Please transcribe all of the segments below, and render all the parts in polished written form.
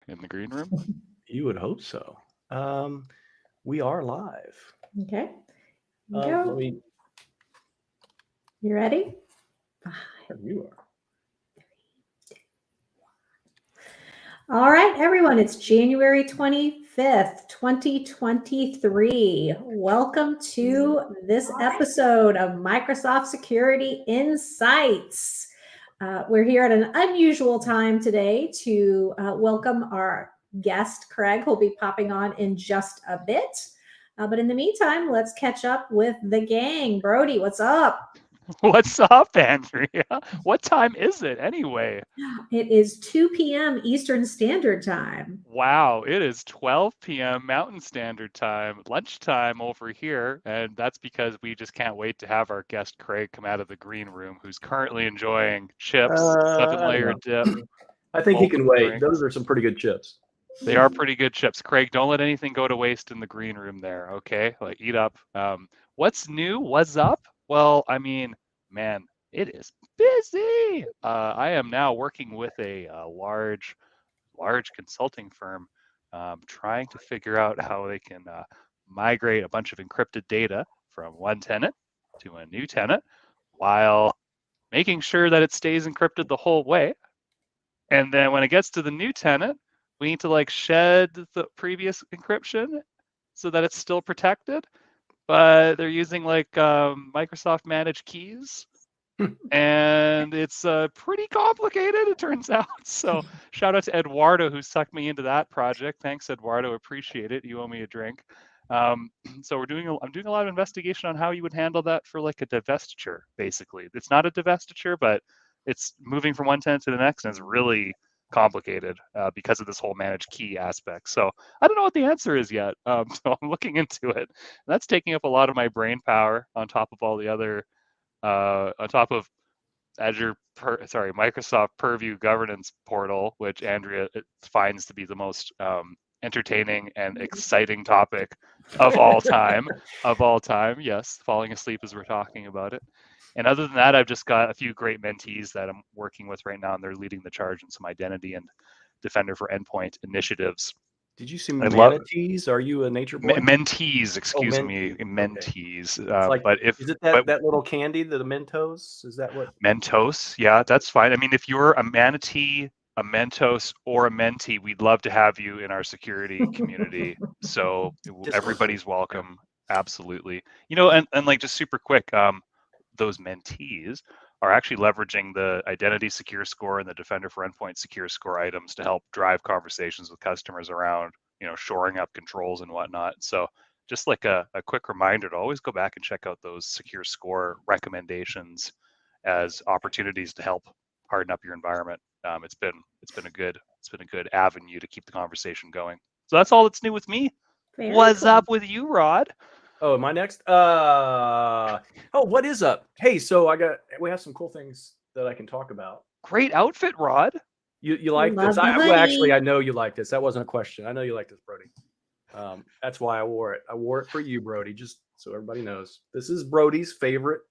in the green room? You would hope so. We are live. Okay. Let me. You ready? You are. All right, everyone. It's January 25th, 2023. Welcome to this episode of Microsoft Security Insights. We're here at an unusual time today to welcome our guest, Craig, who'll be popping on in just a bit. But in the meantime, let's catch up with the gang. Brody, what's up? What's up, Andrea? What time is it anyway? It is 2 p.m. Eastern Standard Time. Wow, it is 12 p.m. Mountain Standard Time, lunchtime over here, and that's because we just can't wait to have our guest Craig come out of the green room, who's currently enjoying chips, 7-layer dip. I think he can wait. Drink. Those are some pretty good chips. They are pretty good chips. Craig, don't let anything go to waste in the green room there, okay? Like, eat up. What's new? What's up? Well, I mean, man, it is busy. I am now working with a large consulting firm, trying to figure out how they can migrate a bunch of encrypted data from one tenant to a new tenant while making sure that it stays encrypted the whole way. And then when it gets to the new tenant, we need to like shed the previous encryption so that it's still protected, but they're using like Microsoft managed keys. And it's pretty complicated, it turns out. So shout out to Eduardo who sucked me into that project. Thanks, Eduardo. Appreciate it. You owe me a drink. So I'm doing a lot of investigation on how you would handle that for like a divestiture. Basically, it's not a divestiture, but it's moving from one tenant to the next, and it's really complicated because of this whole managed key aspect. So I don't know what the answer is yet. So I'm looking into it. That's taking up a lot of my brain power on top of all the other. On top of Microsoft Purview governance portal, which Andrea finds to be the most entertaining and exciting topic of all time. Yes, falling asleep as we're talking about it. And other than that, I've just got a few great mentees that I'm working with right now, and they're leading the charge in some identity and Defender for Endpoint initiatives. Did you see manatees? Are you a nature boy? Mentees, excuse me, mentees. Okay. But if is it that little candy, the Mentos? Is that what? Mentos, yeah, that's fine. I mean, if you're a manatee, a Mentos, or a mentee, we'd love to have you in our security community. So everybody's welcome. Absolutely. You know, and like just super quick, those mentees are actually leveraging the identity secure score and the Defender for Endpoint secure score items to help drive conversations with customers around, you know, shoring up controls and whatnot. So just like a quick reminder to always go back and check out those secure score recommendations as opportunities to help harden up your environment. It's been a good avenue to keep the conversation going. So that's all that's new with me. What's up with you, Rod? Oh, am I next? What is up? Hey, so we have some cool things that I can talk about. Great outfit, Rod. You like this? Actually, I know you like this. That wasn't a question. I know you like this, Brody. That's why I wore it. I wore it for you, Brody, just so everybody knows. This is Brody's favorite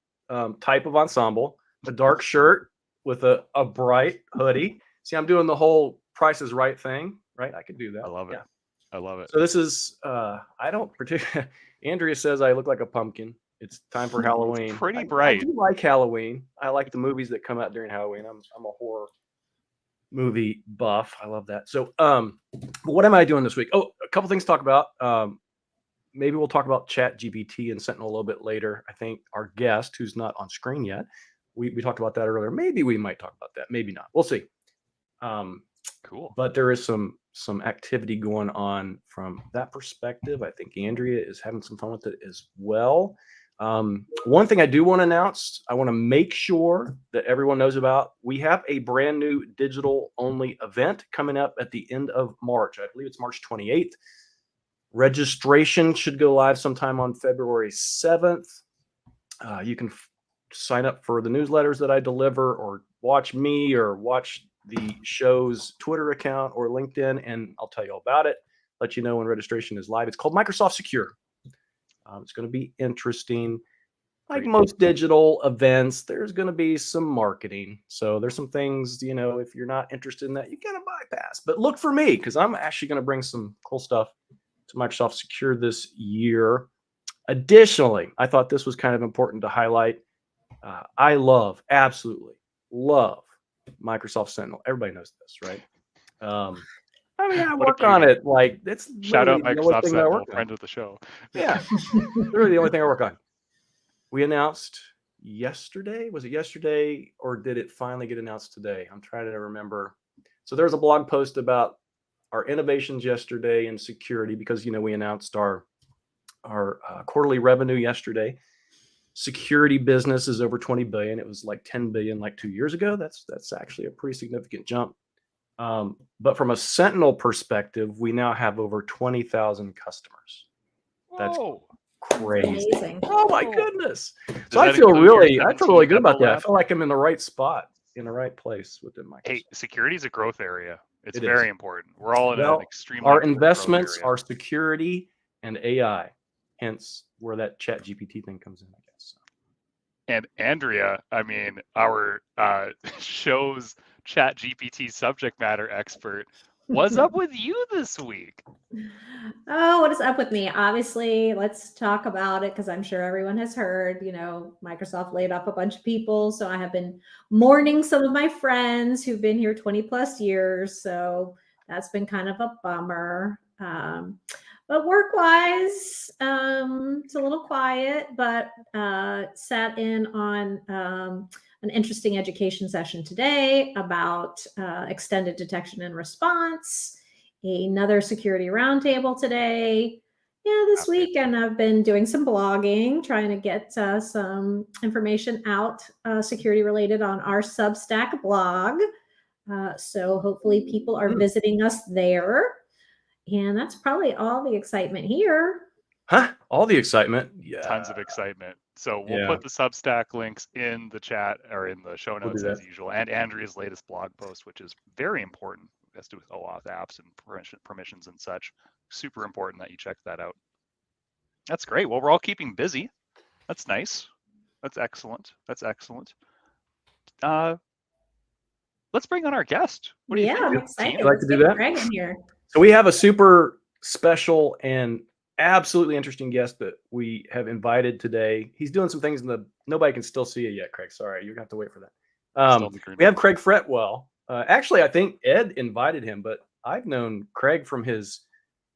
type of ensemble. A dark shirt with a bright hoodie. See, I'm doing the whole Price is Right thing, right? I could do that. I love it. Yeah. I love it. So this is, I don't particularly, Andrea says I look like a pumpkin. It's time for Halloween. It's pretty bright. I do like Halloween. I like the movies that come out during Halloween. I'm a horror movie buff. I love that. So, what am I doing this week? Oh, a couple things to talk about. Maybe we'll talk about ChatGPT and Sentinel a little bit later. I think our guest, who's not on screen yet, we talked about that earlier. Maybe we might talk about that. Maybe not. We'll see. Cool. But there is some activity going on from that perspective. I think Andrea is having some fun with it as well. One thing I do want to announce, I want to make sure that everyone knows about, we have a brand new digital only event coming up at the end of March. I believe it's March 28th. Registration should go live sometime on February 7th. You can sign up for the newsletters that I deliver, or watch me, or watch the show's Twitter account or LinkedIn, and I'll tell you all about it, let you know when registration is live. It's called Microsoft Secure. It's going to be interesting. like Great. most digital events, there's going to be some marketing. So there's some things, if you're not interested in that, you kind of bypass. But look for me, because I'm actually going to bring some cool stuff to Microsoft Secure this year. Additionally, I thought this was kind of important to highlight. I absolutely love Microsoft Sentinel. Everybody knows this, right? I mean, I What a work on beauty. it. Like, it's Shout out literally the only Microsoft thing that I Sentinel, work on. friend of the show. Yeah, literally the only thing I work on. We announced yesterday. Was it yesterday, or did it finally get announced today? I'm trying to remember. So there's a blog post about our innovations yesterday in security, because we announced our quarterly revenue yesterday. Security business is over 20 billion. It was like 10 billion like 2 years ago. That's actually a pretty significant jump. But from a Sentinel perspective, we now have over 20,000 customers. That's Whoa. crazy. Amazing. Oh my Whoa. goodness. Does So I that feel include your really good 17 about that. I lab? feel like I'm in the right spot, in the right place within Microsoft. Hey, security is a growth area. It's It very is. important. We're all in an extremely Our important growth investments area. are security and AI, hence where that chat GPT thing comes in, I guess. And Andrea, I mean, our show's chat GPT subject matter expert, what's up with you this week? Oh, what is up with me? Obviously, let's talk about it, because I'm sure everyone has heard, Microsoft laid off a bunch of people. So I have been mourning some of my friends who've been here 20 plus years. So that's been kind of a bummer. But work-wise, it's a little quiet, but sat in on an interesting education session today about extended detection and response. Another security roundtable today. This weekend I've been doing some blogging, trying to get some information out security related on our Substack blog. So hopefully people are visiting us there. And that's probably all the excitement here. Huh? All the excitement. Yeah. Tons of excitement. So we'll Yeah. put the Substack links in the chat or in the show We'll notes do as that. usual, and Andrea's latest blog post, which is very important. It has to do with OAuth apps and permissions and such. Super important that you check that out. That's great. Well, we're all keeping busy. That's nice. That's excellent. That's excellent. Let's bring on our guest. What do you think? I'm excited. Would you like to do that? Greg in here. So we have a super special and absolutely interesting guest that we have invited today. He's doing some things nobody can still see it yet, Craig. Sorry, you're gonna have to wait for that. We have Craig Fretwell. Actually, I think Ed invited him, but I've known Craig from his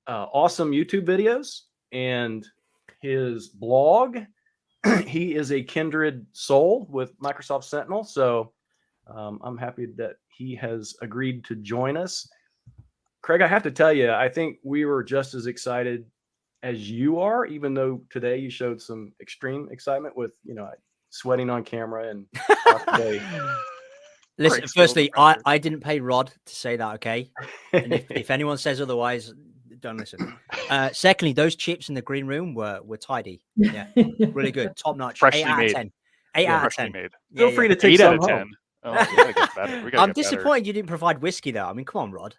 awesome YouTube videos and his blog. He is a kindred soul with Microsoft Sentinel, so I'm happy that he has agreed to join us. Craig, I have to tell you, I think we were just as excited as you are, even though today you showed some extreme excitement with, sweating on camera and Listen, firstly, I didn't pay Rod to say that, okay? And if anyone says otherwise, don't listen. Secondly, those chips in the green room were tidy. Yeah, really good. Top notch. Freshly 8 out made. of 10. 8 out of 10. Made. Feel free to take 8 some out of 10. home. Oh, we gotta get better. I'm disappointed you didn't provide whiskey, though. I mean, come on, Rod.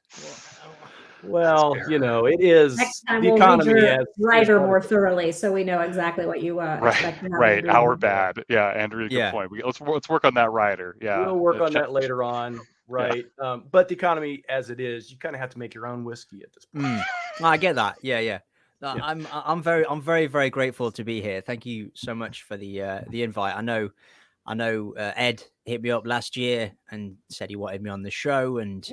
Well, it is Next time the we'll economy. read your writer more thoroughly, so we know exactly what you expect. Right. Our bad. Yeah, Andrew, good point. Let's work on that rider. Yeah, we'll work on that later on. Right. Yeah. But the economy as it is, you kind of have to make your own whiskey at this point. I get that. Yeah. I'm very, very grateful to be here. Thank you so much for the invite. I know Ed hit me up last year and said he wanted me on the show, and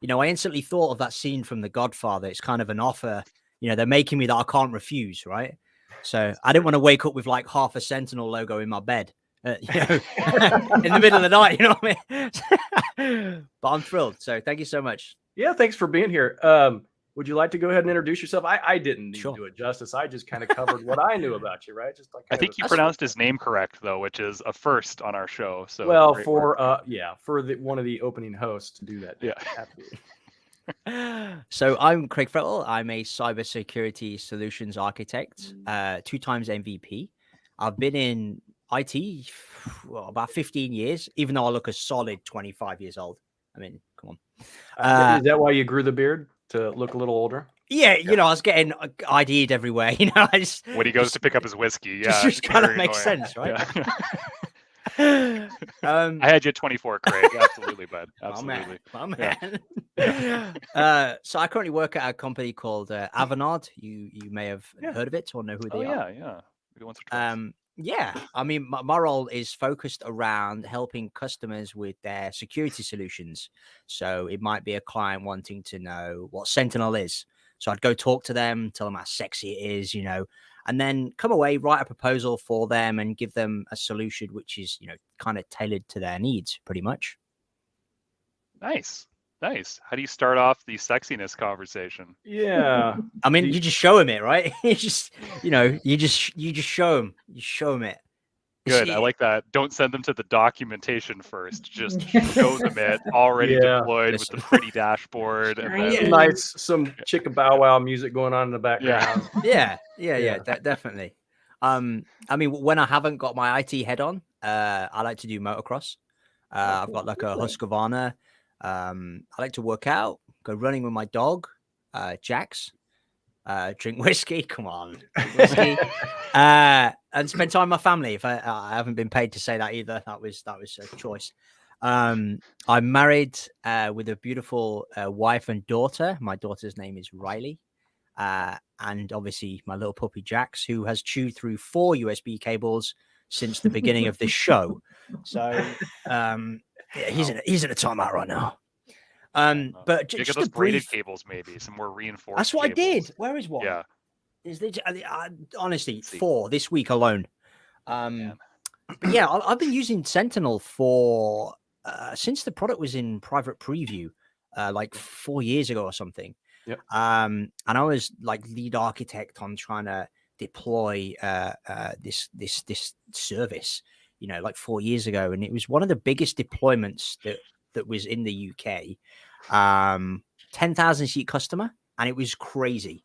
I instantly thought of that scene from The Godfather. It's kind of an offer. They're making me that I can't refuse, right? So I didn't want to wake up with like half a Sentinel logo in my bed, in the middle of the night. You know what I mean? But I'm thrilled. So thank you so much. Yeah, thanks for being here. Would you like to go ahead and introduce yourself? I didn't need to do it justice. I just kind of covered what I knew about you, right? Just like I think you pronounced his name correct though, which is a first on our show. So for one of the opening hosts to do that. Yeah, absolutely. So I'm Craig Fretwell. I'm a cybersecurity solutions architect, 2 times MVP. I've been in IT about 15 years, even though I look a solid 25 years old. I mean, come on. Is that why you grew the beard, to look a little older? Yeah, you know, I was getting ID'd everywhere. You know, I just when he goes to pick up his whiskey. Yeah, just kind of very makes annoying. sense, right? Yeah. I had you at 24, Craig. Absolutely, bud. Absolutely. My Yeah. man. So I currently work at a company called Avanas. You may have heard of it or know who they are. Yeah. Maybe once or twice. Yeah, I mean, my role is focused around helping customers with their security solutions. So it might be a client wanting to know what Sentinel is. So I'd go talk to them, tell them how sexy it is, you know, and then come away, write a proposal for them and give them a solution which is, you know, kind of tailored to their needs, pretty much. Nice. How do you start off the sexiness conversation? Yeah. I mean, you just show them it, right? You just, you know, you just show them. You show them it. Good. I like that. Don't send them to the documentation first. Just show them it already deployed with the pretty dashboard. And then, nice, some Chicka Bow Wow music going on in the background. Yeah, definitely. I mean, when I haven't got my IT head on, I like to do motocross. I've got like a Husqvarna. I like to work out, go running with my dog, Jax. Drink whiskey. Come on, drink whiskey. And spend time with my family. If I haven't been paid to say that either, that was a choice. I'm married with a beautiful wife and daughter. My daughter's name is Riley, and obviously my little puppy Jax, who has chewed through 4 USB cables since the beginning of this show. So he's in a timeout right now. But just those a braided brief... cables, maybe some more reinforced. That's what cables. I did. Where is one? Yeah, is honestly 4 this week alone. But yeah, I've been using Sentinel for since the product was in private preview, like 4 years ago or something. Yep. And I was like lead architect on trying to deploy this service, you know, like 4 years ago, and it was one of the biggest deployments that was in the UK. 10,000 seat customer, and it was crazy.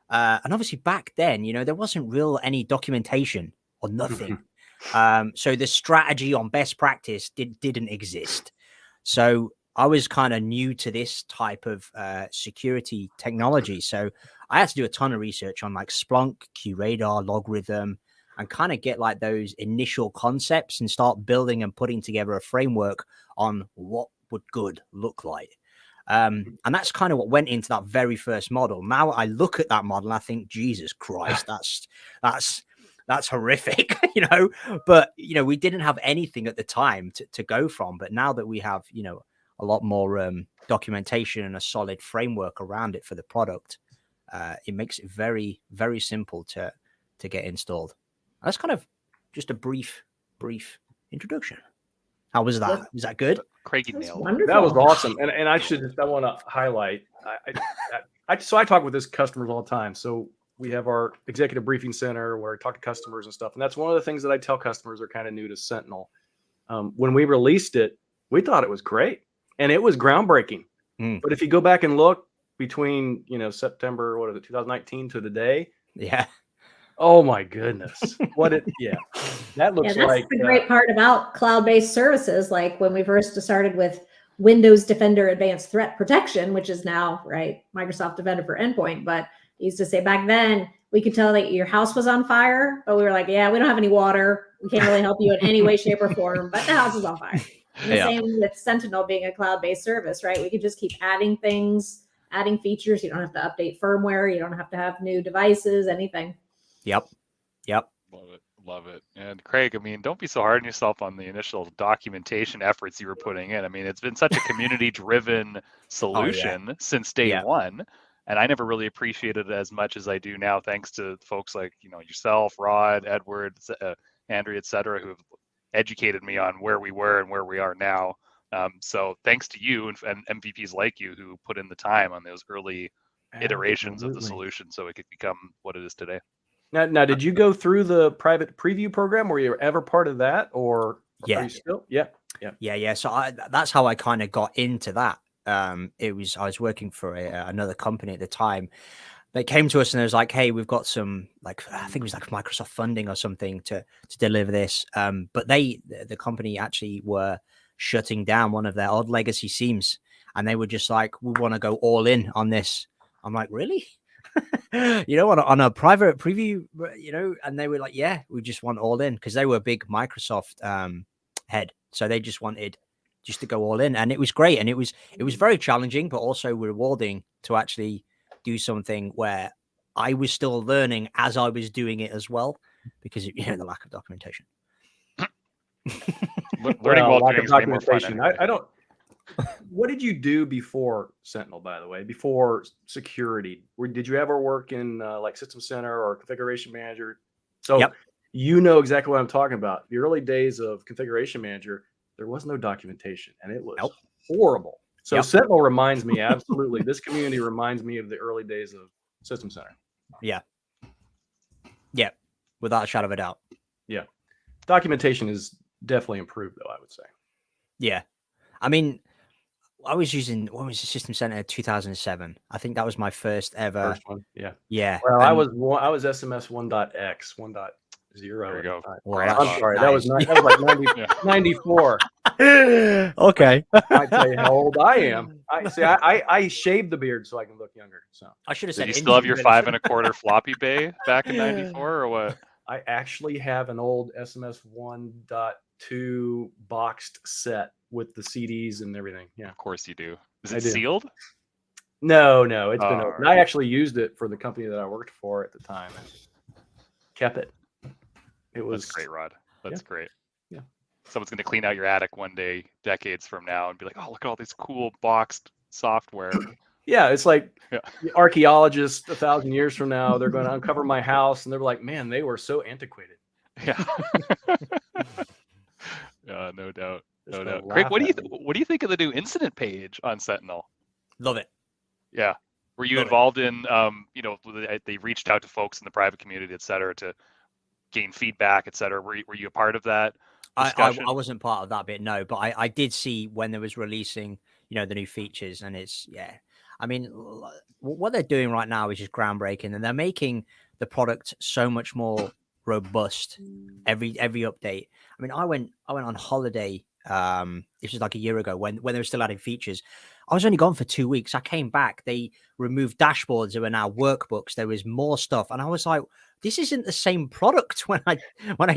And obviously back then, you know, there wasn't real any documentation or nothing. So the strategy on best practice didn't exist. So I was kind of new to this type of security technology. So I had to do a ton of research on like Splunk, QRadar, Logarithm, and kind of get like those initial concepts and start building and putting together a framework on what would good look like. And that's kind of what went into that very first model. Now I look at that model and I think, Jesus Christ, that's horrific, you know, but, you know, we didn't have anything at the time to go from. But now that we have, you know, a lot more documentation and a solid framework around it for the product, it makes it very, very simple to get installed. That's kind of just a brief introduction. How was that? Was that good? Craigie nailed. That was awesome. And I want to highlight. So I talk with this customers all the time. So we have our executive briefing center where I talk to customers and stuff. And that's one of the things that I tell customers are kind of new to Sentinel. When we released it, we thought it was great and it was groundbreaking. But if you go back and look between, you know, September, 2019 to today. Yeah. Oh my goodness. That looks that's like the great part about cloud-based services. Like when we first started with Windows Defender Advanced Threat Protection, which is now, right, Microsoft Defender for Endpoint. But I used to say back then, we could tell that your house was on fire, but we were like, yeah, we don't have any water. We can't really help you in any way, shape, or form, but the house is on fire. And the same with Sentinel being a cloud-based service, right? We could just keep adding things, adding features. You don't have to update firmware. You don't have to have new devices, anything. Yep. Love it. And Craig, I mean, don't be so hard on yourself on the initial documentation efforts you were putting in. I mean, it's been such a community-driven solution since day one, and I never really appreciated it as much as I do now, thanks to folks like, you know, yourself, Rod, Edward, Andrea, et cetera, who have educated me on where we were and where we are now. So thanks to you and MVPs like you who put in the time on those early iterations of the solution so it could become what it is today. Now, did you go through the private preview program? Were you ever part of that, or are you still? Yeah. So that's how I kind of got into that. I was working for another company at the time. They came to us and it was like, hey, we've got some, like, I think it was like Microsoft funding or something to deliver this. But the company actually were shutting down one of their old legacy SIEMs, and they were just like, we want to go all in on this. I'm like, really? on a private preview, and they were like, yeah, we just want all in, because they were a big Microsoft head. So they just wanted just to go all in. And it was great. And it was very challenging, but also rewarding to actually do something where I was still learning as I was doing it as well, because the lack of documentation. Learning while lack doing of is way more fun. documentation. Anyway. I don't. What did you do before Sentinel, by the way? Before security, did you ever work in like System Center or Configuration Manager? So Yep. you know exactly what I'm talking about. The early days of Configuration Manager, there was no documentation, and it was horrible. So Sentinel reminds me, absolutely, this community reminds me of the early days of System Center. Yeah, without a shadow of a doubt. Yeah, documentation is definitely improved, though, I would say. Yeah, I mean, I was using, what was the System Center 2007? I think that was my first ever. First one, yeah. Yeah. Well, I was SMS 1.x, 1.0. There you go. Well, I'm sorry, nice. that was like 94. Okay. I tell you how old I am. I shaved the beard so I can look younger. So I should have Did said. you still have your 5 1/4 floppy bay back in '94 or what? I actually have an old SMS 1.2 boxed set with the CDs and everything. Yeah, Of course you do. Is I it do. sealed? No, it's been open. Right. I actually used it for the company that I worked for at the time and kept it. It was That's great, Rod. That's great. Yeah. Someone's going to clean out your attic one day, decades from now, and be like, "Oh, look at all this cool boxed software." Yeah, it's like archaeologists 1,000 years from now, they're going to uncover my house and they're like, man, they were so antiquated. Yeah. No doubt. Just No gonna doubt. Craig, laugh what do at you think of the new incident page on Sentinel? Love it. Yeah. Were you Love it. involved in, they reached out to folks in the private community, et cetera, to gain feedback, et cetera. Were you a part of that discussion? I wasn't part of that bit, no, but I did see when there was releasing, the new features, and it's, I mean, what they're doing right now is just groundbreaking, and they're making the product so much more robust every update. I mean, I went on holiday. This was like a year ago when they were still adding features. I was only gone for 2 weeks. I came back. They removed dashboards. There were now workbooks. There was more stuff, and I was like, "This isn't the same product when I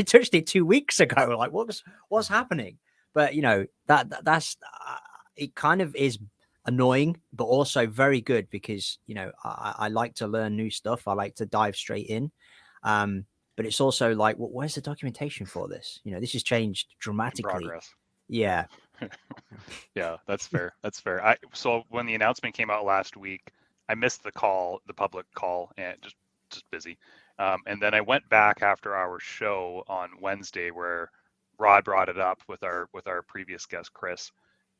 touched it 2 weeks ago. Like, what's happening?" But that's it. Kind of is annoying, but also very good because I like to learn new stuff. I like to dive straight in. But it's also like, where's the documentation for this? This has changed dramatically. Progress. Yeah. Yeah, that's fair. That's fair. So when the announcement came out last week, I missed the public call, and just busy. And then I went back after our show on Wednesday where Rod brought it up with our previous guest Chris,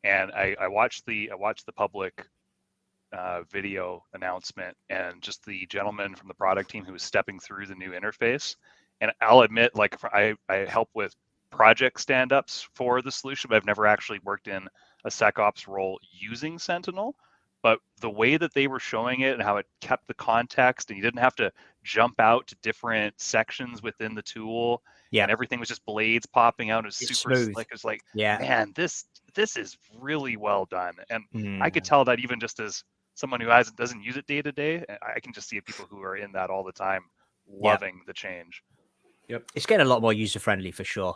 and I watched the public video announcement and just the gentleman from the product team who was stepping through the new interface. And I'll admit, like, I help with project stand-ups for the solution, but I've never actually worked in a SecOps role using Sentinel. But the way that they were showing it and how it kept the context, and you didn't have to jump out to different sections within the tool, and everything was just blades popping out. It was super smooth. slick. It was like, Yeah, man, this is really well done. And I could tell that even just as someone who doesn't use it day to day, I can just see people who are in that all the time loving the change. Yep. It's getting a lot more user friendly for sure.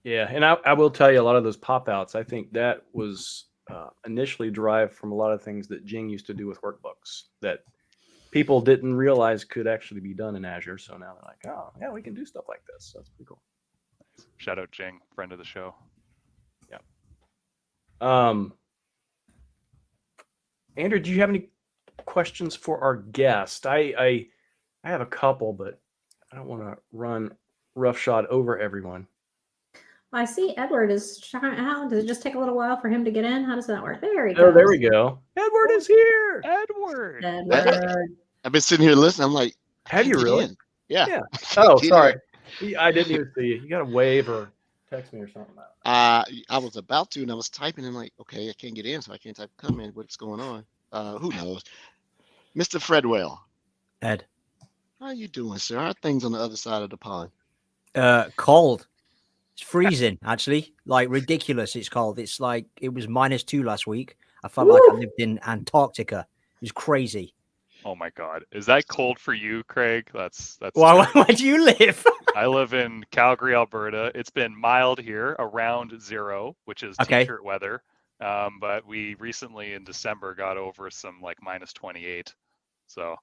Yeah, and I will tell you, a lot of those pop outs, I think that was initially derived from a lot of things that Jing used to do with workbooks that people didn't realize could actually be done in Azure. So now they're like, oh yeah, we can do stuff like this. That's pretty cool. Shout out Jing, friend of the show. Yeah. Andrew, do you have any questions for our guest? I have a couple, but I don't want to run roughshod over everyone. I see Edward is trying out. Does it just take a little while for him to get in? How does that work? There he Oh, goes. there we go. Edward is here. Edward. Edward. I've been sitting here listening. I'm like, Have you get really? in. Yeah. Yeah. Oh, Get sorry. I didn't even see you. You got to wave or text me or something. I was about to, and I was typing, and I'm like, okay, I can't get in, so I can't type come in. What's going on? Who knows? Mr. Fretwell. Ed. How you doing, sir? How are things on the other side of the pond? Cold. It's freezing, actually. Like, ridiculous. It's cold. It's like it was -2 last week. I felt like I lived in Antarctica. It was crazy. Oh my God, is that cold for you, Craig? That's Why strange. where do you live? I live in Calgary, Alberta. It's been mild here, around 0, which is Okay. t-shirt weather. But we recently in December got over some like minus 28. So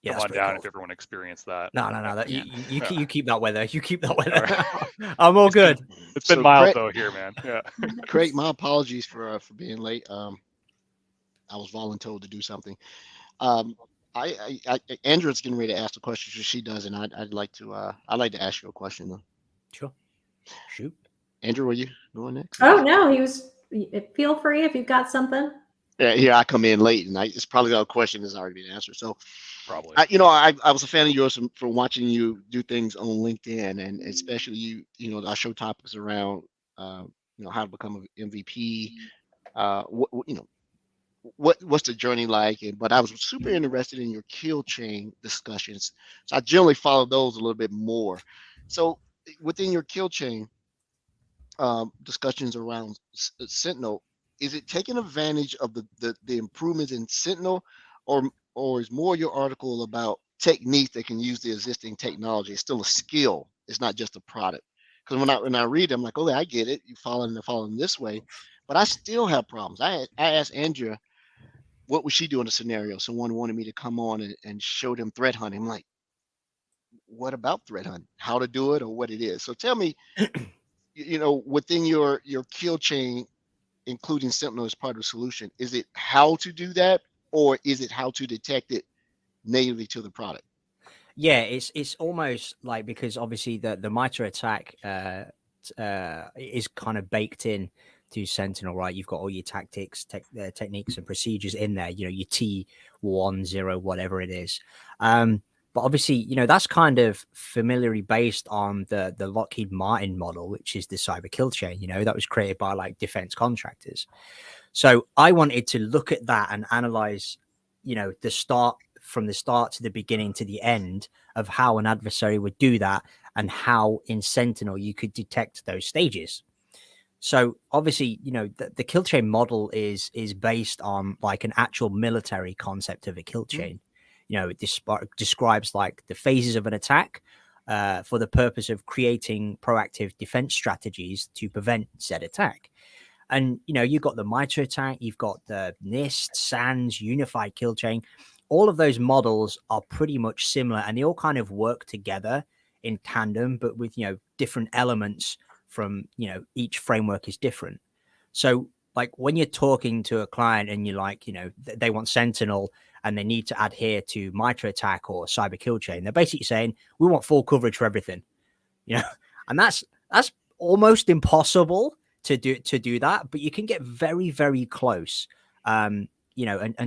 Yeah, come that's on pretty down cold. if everyone experienced that. No. Yeah. That Yeah. you keep that weather. You keep that All weather. right. I'm all It's been- good. It's been So mild Craig, though here, man. Yeah. Craig, my apologies for being late. I was voluntold to do something. Um, Andrew's getting ready to ask the question, so she does, and I'd like to ask you a question though. Sure. Shoot. Andrew, are you going next? Oh no, he was. Feel free if you've got something. Yeah, here I come in late, and it's probably our question has already been answered. So, Probably. I was a fan of yours from watching you do things on LinkedIn, and especially our show topics around, how to become an MVP. What's the journey like? But I was super interested in your kill chain discussions, so I generally follow those a little bit more. So, within your kill chain discussions around Sentinel, is it taking advantage of the improvements in Sentinel, or is more your article about techniques that can use the existing technology? It's still a skill. It's not just a product. Because when I read them, I'm like, okay, I get it. You following this way, but I still have problems. I asked Andrea, what would she do in a scenario? Someone wanted me to come on and show them threat hunting. I'm like, what about threat hunting? How to do it or what it is? So tell me, within your kill chain, including Sentinel as part of the solution, is it how to do that, or is it how to detect it natively to the product? Yeah, it's almost like, because obviously the MITRE attack is kind of baked in to Sentinel, right? You've got all your tactics, techniques, and procedures in there. Your T10, whatever it is. But obviously, that's kind of familiarly based on the Lockheed Martin model, which is the cyber kill chain. That was created by like defense contractors. So I wanted to look at that and analyze, from the start to the beginning to the end of how an adversary would do that, and how in Sentinel you could detect those stages. So obviously, the kill chain model is based on like an actual military concept of a kill chain. It describes like the phases of an attack for the purpose of creating proactive defense strategies to prevent said attack. And you've got the MITRE attack, you've got the NIST, SANS, Unified Kill Chain. All of those models are pretty much similar, and they all kind of work together in tandem, but with different elements from each framework is different. So like when you're talking to a client and you're like, they want Sentinel and they need to adhere to MITRE attack or cyber kill chain, they're basically saying we want full coverage for everything, and that's almost impossible to do that, but you can get very, very close, and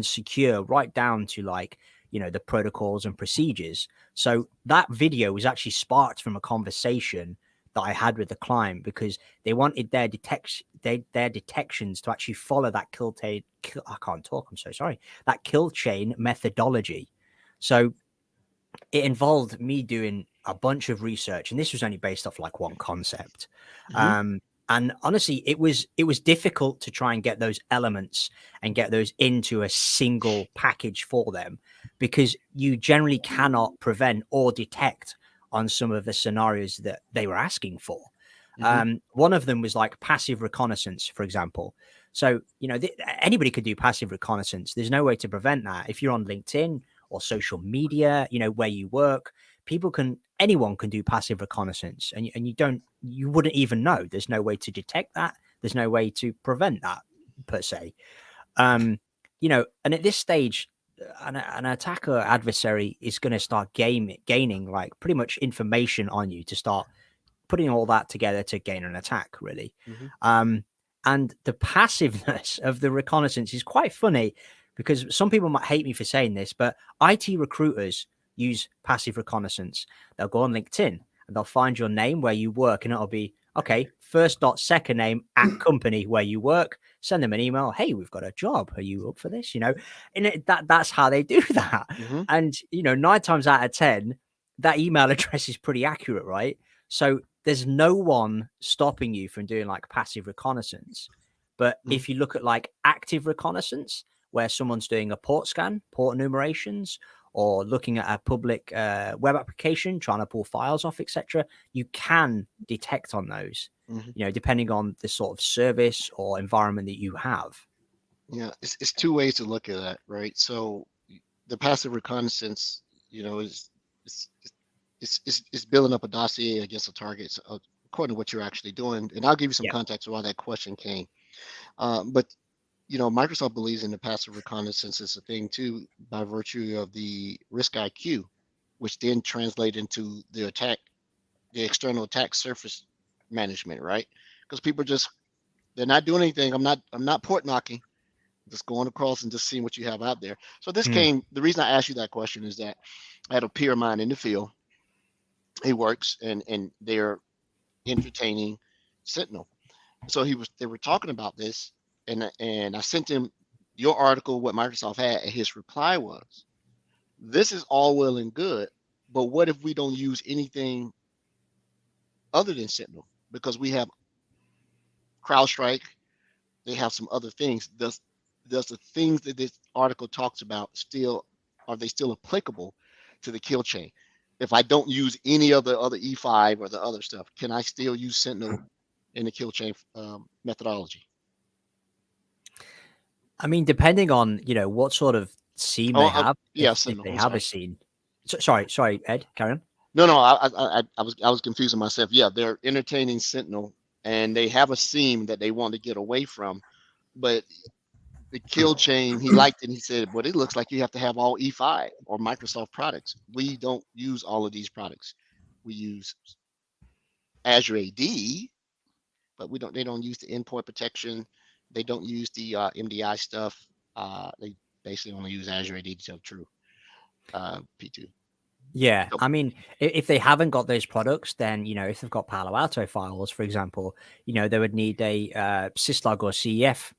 secure right down to like, the protocols and procedures. So that video was actually sparked from a conversation that I had with the client, because they wanted their detections to actually follow that I can't talk, I'm so sorry, that kill chain methodology. So it involved me doing a bunch of research, and this was only based off like one concept. And honestly, it was difficult to try and get those elements and get those into a single package for them, because you generally cannot prevent or detect on some of the scenarios that they were asking for. One of them was like passive reconnaissance, for example. So, anybody could do passive reconnaissance. There's no way to prevent that. If you're on LinkedIn or social media, where you work, anyone can do passive reconnaissance, and you wouldn't even know. There's no way to detect that. There's no way to prevent that per se. And at this stage, an attacker adversary is going to start gaining like pretty much information on you to start putting all that together to gain an attack, really. And the passiveness of the reconnaissance is quite funny, because some people might hate me for saying this, but IT recruiters use passive reconnaissance. They'll go on LinkedIn and they'll find your name where you work, and it'll be, okay, first dot second name at company where you work. Send them an email. Hey, we've got a job. Are you up for this? And that's how they do that. And 9 times out of 10, that email address is pretty accurate, right? So there's no one stopping you from doing like passive reconnaissance. But if you look at like active reconnaissance, where someone's doing a port scan, port enumerations, or looking at a public web application, trying to pull files off, etc., you can detect on those, depending on the sort of service or environment that you have. Yeah, it's two ways to look at that, right? So the passive reconnaissance, is it's building up a dossier against a target, according to what you're actually doing. And I'll give you some context of why that question came. But Microsoft believes in the passive reconnaissance as a thing too, by virtue of the risk IQ, which then translate into the external attack surface management, right? Because people they're not doing anything. I'm not port knocking, just going across and just seeing what you have out there. So the reason I asked you that question is that I had a peer of mine in the field. He works and they're entertaining Sentinel. So they were talking about this, and I sent him your article, what Microsoft had, and his reply was, this is all well and good, but what if we don't use anything other than Sentinel? Because we have CrowdStrike, they have some other things. Does the things that this article talks about are they still applicable to the kill chain? If I don't use any of the other E5 or the other stuff, can I still use Sentinel in the kill chain methodology? I mean, depending on what sort of scene they have. Yeah, if Sentinel. they have a scene. Sorry, Ed, carry on. No, I was confusing myself. Yeah, they're entertaining Sentinel, and they have a seam that they want to get away from, but the kill chain, he liked it. And he said, "But it looks like you have to have all E5 or Microsoft products. We don't use all of these products. We use Azure AD, but they don't use the endpoint protection. They don't use the MDI stuff. They basically only use Azure AD to tell the truth. P2." Yeah, I mean, if they haven't got those products, then if they've got Palo Alto firewalls, for example, they would need a syslog or CEF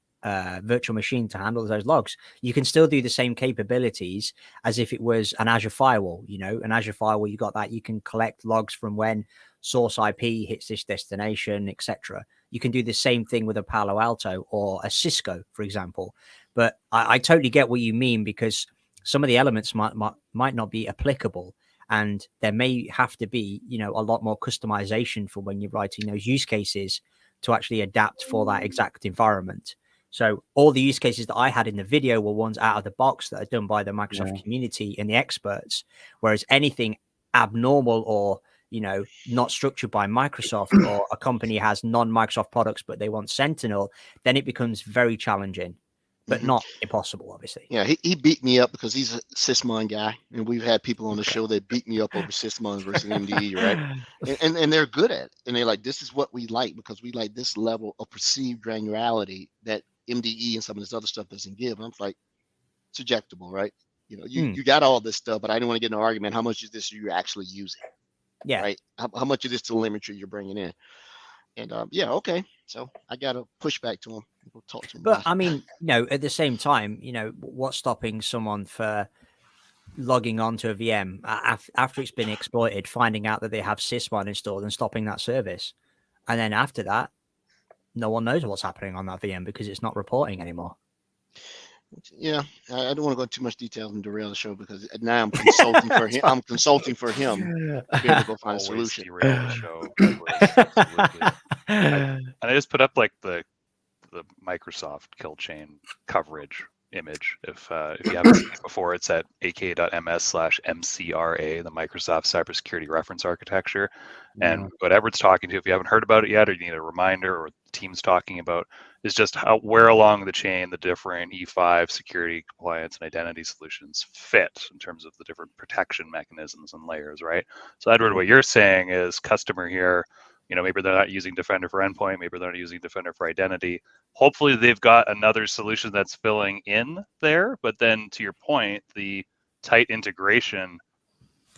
virtual machine to handle those logs. You can still do the same capabilities as if it was an Azure firewall. An Azure firewall, you got that. You can collect logs from when source IP hits this destination, etc. You can do the same thing with a Palo Alto or a Cisco, for example. But I totally get what you mean, because some of the elements might not be applicable, and there may have to be a lot more customization for when you're writing those use cases to actually adapt for that exact environment. So all the use cases that I had in the video were ones out of the box that are done by the Microsoft community and the experts, whereas anything abnormal or not structured by Microsoft, or a company has non-Microsoft products but they want Sentinel, then it becomes very challenging. But not impossible, obviously. Yeah, he beat me up because he's a Sysmon guy, and we've had people on the show that beat me up over Sysmon versus MDE, right? And they're good at it, and they're like, this is what we like, because we like this level of perceived granularity that MDE and some of this other stuff doesn't give. And I'm like, subjectable, right? You got all this stuff, but I didn't want to get in an argument. How much of this are you actually using? Yeah. Right. How much of this telemetry you're bringing in? And okay. So I got to push back to him. We'll talk to him. But I mean, at the same time, what's stopping someone for logging onto a VM after it's been exploited, finding out that they have Sysmon installed and stopping that service? And then after that, no one knows what's happening on that VM because it's not reporting anymore. Yeah, I don't want to go into too much detail and derail the show, because now I'm consulting for him. I'm consulting for him to be able to go find a solution. Derail the show. Absolutely. And I just put up like the Microsoft kill chain coverage image. If you haven't seen it before, it's at aka.ms/MCRA, the Microsoft Cybersecurity Reference Architecture. And what Edward's talking to, if you haven't heard about it yet, or you need a reminder, or the team's talking about, is just where along the chain the different E5 security, compliance, and identity solutions fit in terms of the different protection mechanisms and layers, right? So Edward, what you're saying is customer here, maybe they're not using Defender for endpoint, maybe they're not using Defender for identity. Hopefully they've got another solution that's filling in there, but then to your point, the tight integration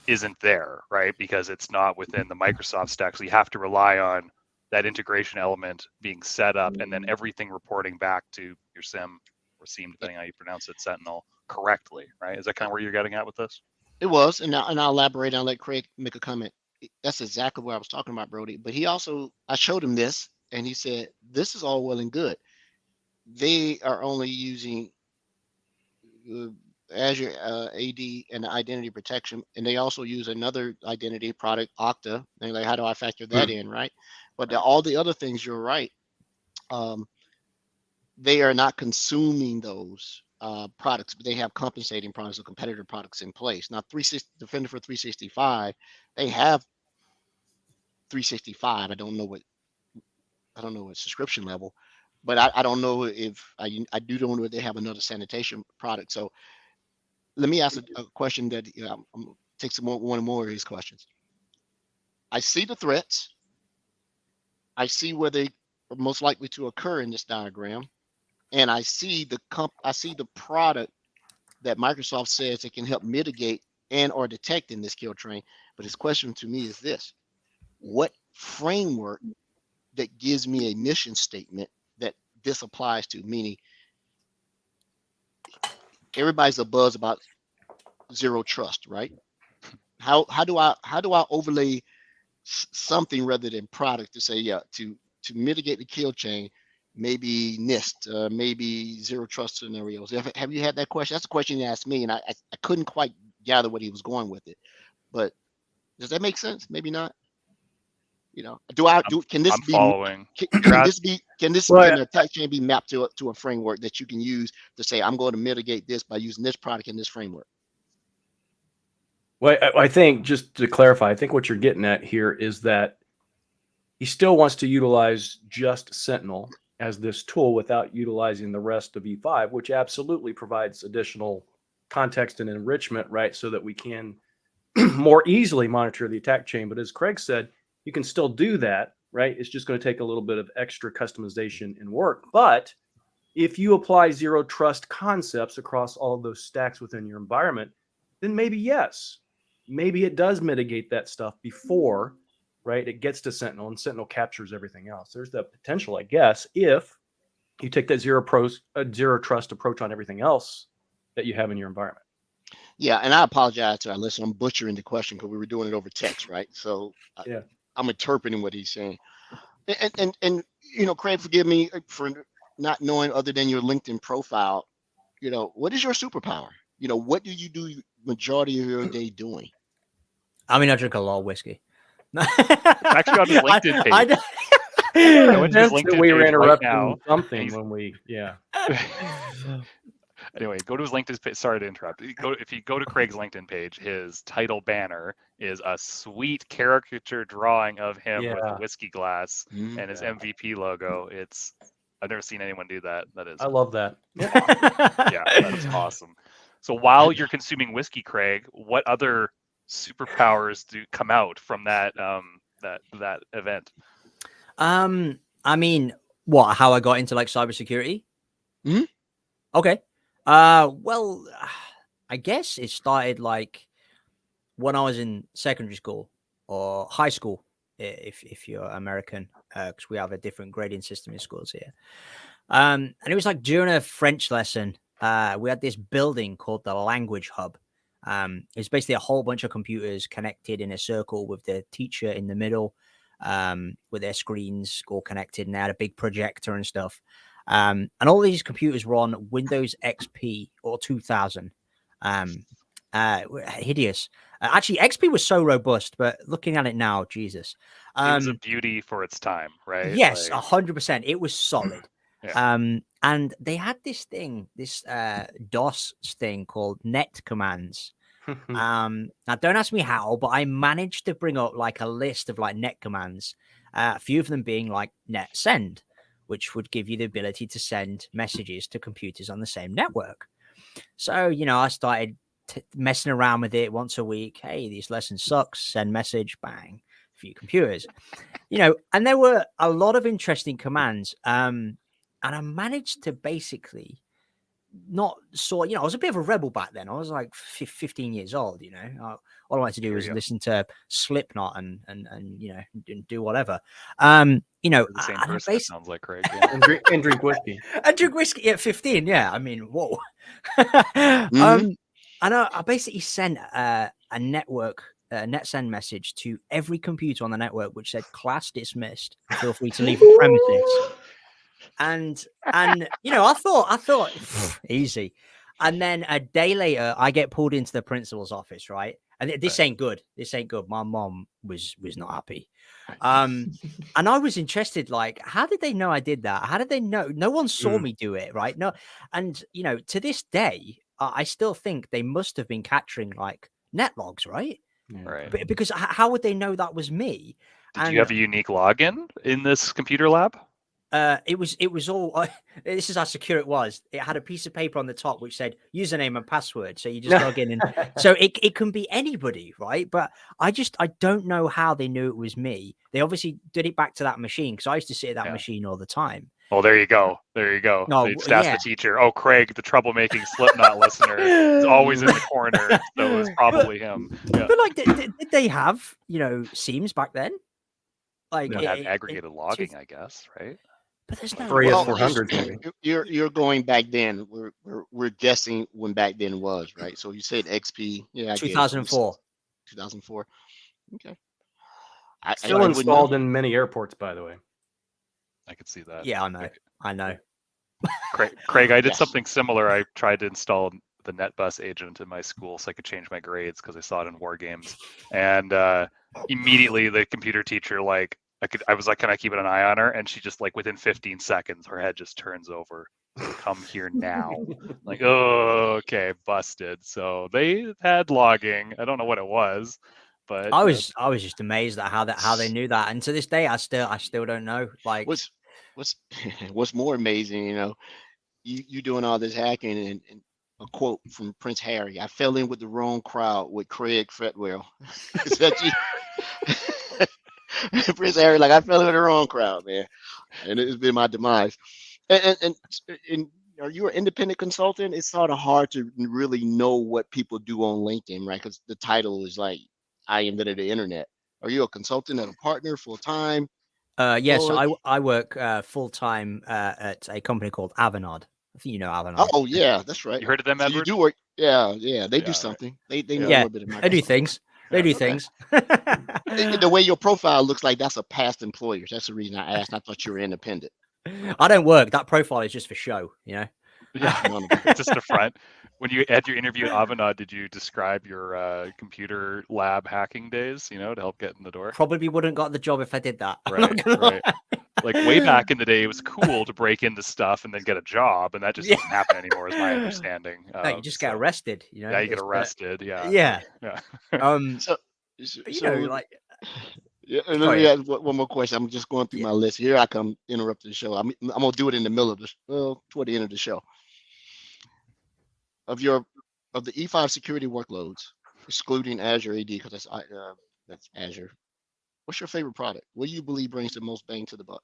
isn't there, right? Because it's not within the Microsoft stack. So you have to rely on that integration element being set up, and then everything reporting back to your SIM or SIEM, depending on how you pronounce it, Sentinel, correctly, right? Is that kind of where you're getting at with this? It was, and I'll elaborate. I'll let Craig make a comment. That's exactly what I was talking about, Brody. But I showed him this, and he said, this is all well and good. They are only using Azure AD and identity protection, and they also use another identity product, Okta. And like, how do I factor that in, right? But all the other things, you're right. They are not consuming those products, but they have compensating products or competitor products in place. Now, Defender for 365, they have 365. I don't know what subscription level, but I don't know if I don't know if they have another sanitation product. So let me ask a question that I'm take some one more of these questions. I see the threats. I see where they are most likely to occur in this diagram, and I see the product that Microsoft says it can help mitigate and or detect in this kill train. But his question to me is this: what framework that gives me a mission statement that this applies to? Meaning, everybody's a buzz about zero trust, right? How do I overlay something rather than product to say, yeah, to mitigate the kill chain, maybe NIST, maybe zero trust scenarios? Have you had that question? That's a question you asked me, and I couldn't quite gather what he was going with it. But does that make sense? Maybe not. Can this I'm be following. can the attack chain be mapped to a framework that you can use to say, I'm going to mitigate this by using this product in this framework? Well, I think, just to clarify, I think what you're getting at here is that he still wants to utilize just Sentinel as this tool without utilizing the rest of E5, which absolutely provides additional context and enrichment, right? So that we can more easily monitor the attack chain. But as Craig said, you can still do that, right? It's just going to take a little bit of extra customization and work. But if you apply zero trust concepts across all of those stacks within your environment, then maybe yes, maybe it does mitigate that stuff before, right, it gets to Sentinel, and Sentinel captures everything else. There's that potential, I guess, if you take that zero trust approach on everything else that you have in your environment. Yeah, and I apologize to our listener. I'm butchering the question because we were doing it over text, right? So Yeah. I'm interpreting what he's saying. And Craig, forgive me for not knowing other than your LinkedIn profile. What is your superpower? What do you do majority of your day doing? I mean, I drink a lot of whiskey. Actually on his LinkedIn page. I went to his LinkedIn we were page interrupting right now. something when we, Anyway, go to his LinkedIn page. Sorry to interrupt. If you go to Craig's LinkedIn page, his title banner is a sweet caricature drawing of him with a whiskey glass and his MVP logo. I've never seen anyone do that. That is, I love that. yeah, that's awesome. So while you're consuming whiskey, Craig, what other superpowers do come out from that that event? I mean, how I got into like cybersecurity? Mm-hmm. Okay. Well, I guess it started like when I was in secondary school or high school, if you're American, because we have a different grading system in schools here. And it was like during a French lesson, we had this building called the Language Hub. It's basically a whole bunch of computers connected in a circle with the teacher in the middle, with their screens all connected, and they had a big projector and stuff. And all these computers were on Windows XP or 2000. Hideous. Actually, XP was so robust, but looking at it now, Jesus. It was a beauty for its time, right? Yes, 100%. It was solid. Yeah. And they had this thing, this DOS thing called net commands. Now don't ask me how, but I managed to bring up like a list of like net commands, a few of them being like net send, which would give you the ability to send messages to computers on the same network. So, I started messing around with it once a week. Hey, this lesson sucks. Send message, bang, a few computers, and there were a lot of interesting commands. And I managed to basically I was a bit of a rebel back then. I was like 15 years old, all I wanted to do was listen to Slipknot and do whatever. The same person, it sounds like, Craig. Yeah. and drink whiskey. And drink whiskey at 15. Yeah. I mean, whoa. And I basically sent a net send message to every computer on the network, which said class dismissed. Feel free to leave the premises. And I thought easy. And then a day later, I get pulled into the principal's office, right? And this ain't good. This ain't good. My mom was not happy. And I was interested, like, how did they know I did that? How did they know? No one saw me do it, right? No. And, you know, to this day, I still think they must have been capturing like net logs, right? Right. Because how would they know that was me? Did you have a unique login in this computer lab? It was all. This is how secure it was. It had a piece of paper on the top which said username and password. So you just log in, and so it can be anybody, right? But I don't know how they knew it was me. They obviously did it back to that machine because I used to sit at that machine all the time. Well, there you go. There you go. No, They just asked the teacher, "Oh, Craig, the troublemaking Slipknot listener, is always in the corner, so it was probably him." Yeah. But like, did they have, you know, seams back then? Like, They had aggregated logging, I guess, right? But there's no. 3S400s maybe. You're going back then. We're guessing when back then was, right? So you said XP. Yeah, 2004. 2004. Okay. Still installed in many airports, by the way. I could see that. Yeah, I know. Craig, I did something similar. I tried to install the NetBus agent in my school so I could change my grades because I saw it in war games. And immediately the computer teacher, like, I was like, can I keep an eye on her? And she just, like, within 15 seconds, her head just turns over. Come here now. Like, oh, okay, busted. So they had logging. I don't know what it was, but I was just amazed at how they knew that. And to this day, I still don't know. Like, what's more amazing, you know, you doing all this hacking and a quote from Prince Harry: "I fell in with the wrong crowd with Craig Fretwell." Is that you? Prince Harry, like, I fell in with the wrong crowd, man, and it's been my demise. And are you an independent consultant? It's sort of hard to really know what people do on LinkedIn, right? Because the title is like, I invented the internet. Are you a consultant and a partner full time? Yes, I work full time at a company called Avanas. I think you know Avanas. Oh yeah, that's right. You heard of them, So Edward? you do work. Yeah, they do something. Right. They know a little bit of Microsoft. They do things. They do things. The way your profile looks like that's a past employer. That's the reason I asked. I thought you were independent. I don't work. That profile is just for show, you know? Yeah, just a front. When you had your interview at Avanas, did you describe your computer lab hacking days, you know, to help get in the door? Probably wouldn't got the job if I did that. Right. Like, way back in the day, it was cool to break into stuff and then get a job, and that just doesn't happen anymore, is my understanding. No, you just get arrested, you know? Yeah, you get arrested. Yeah. Yeah. So you know, like. Yeah, and let me ask one more question. I'm just going through my list. Here I come interrupting the show. I'm gonna do it in the middle of toward the end of the show. Of the E5 security workloads, excluding Azure AD, because that's Azure. What's your favorite product? What do you believe brings the most bang to the buck?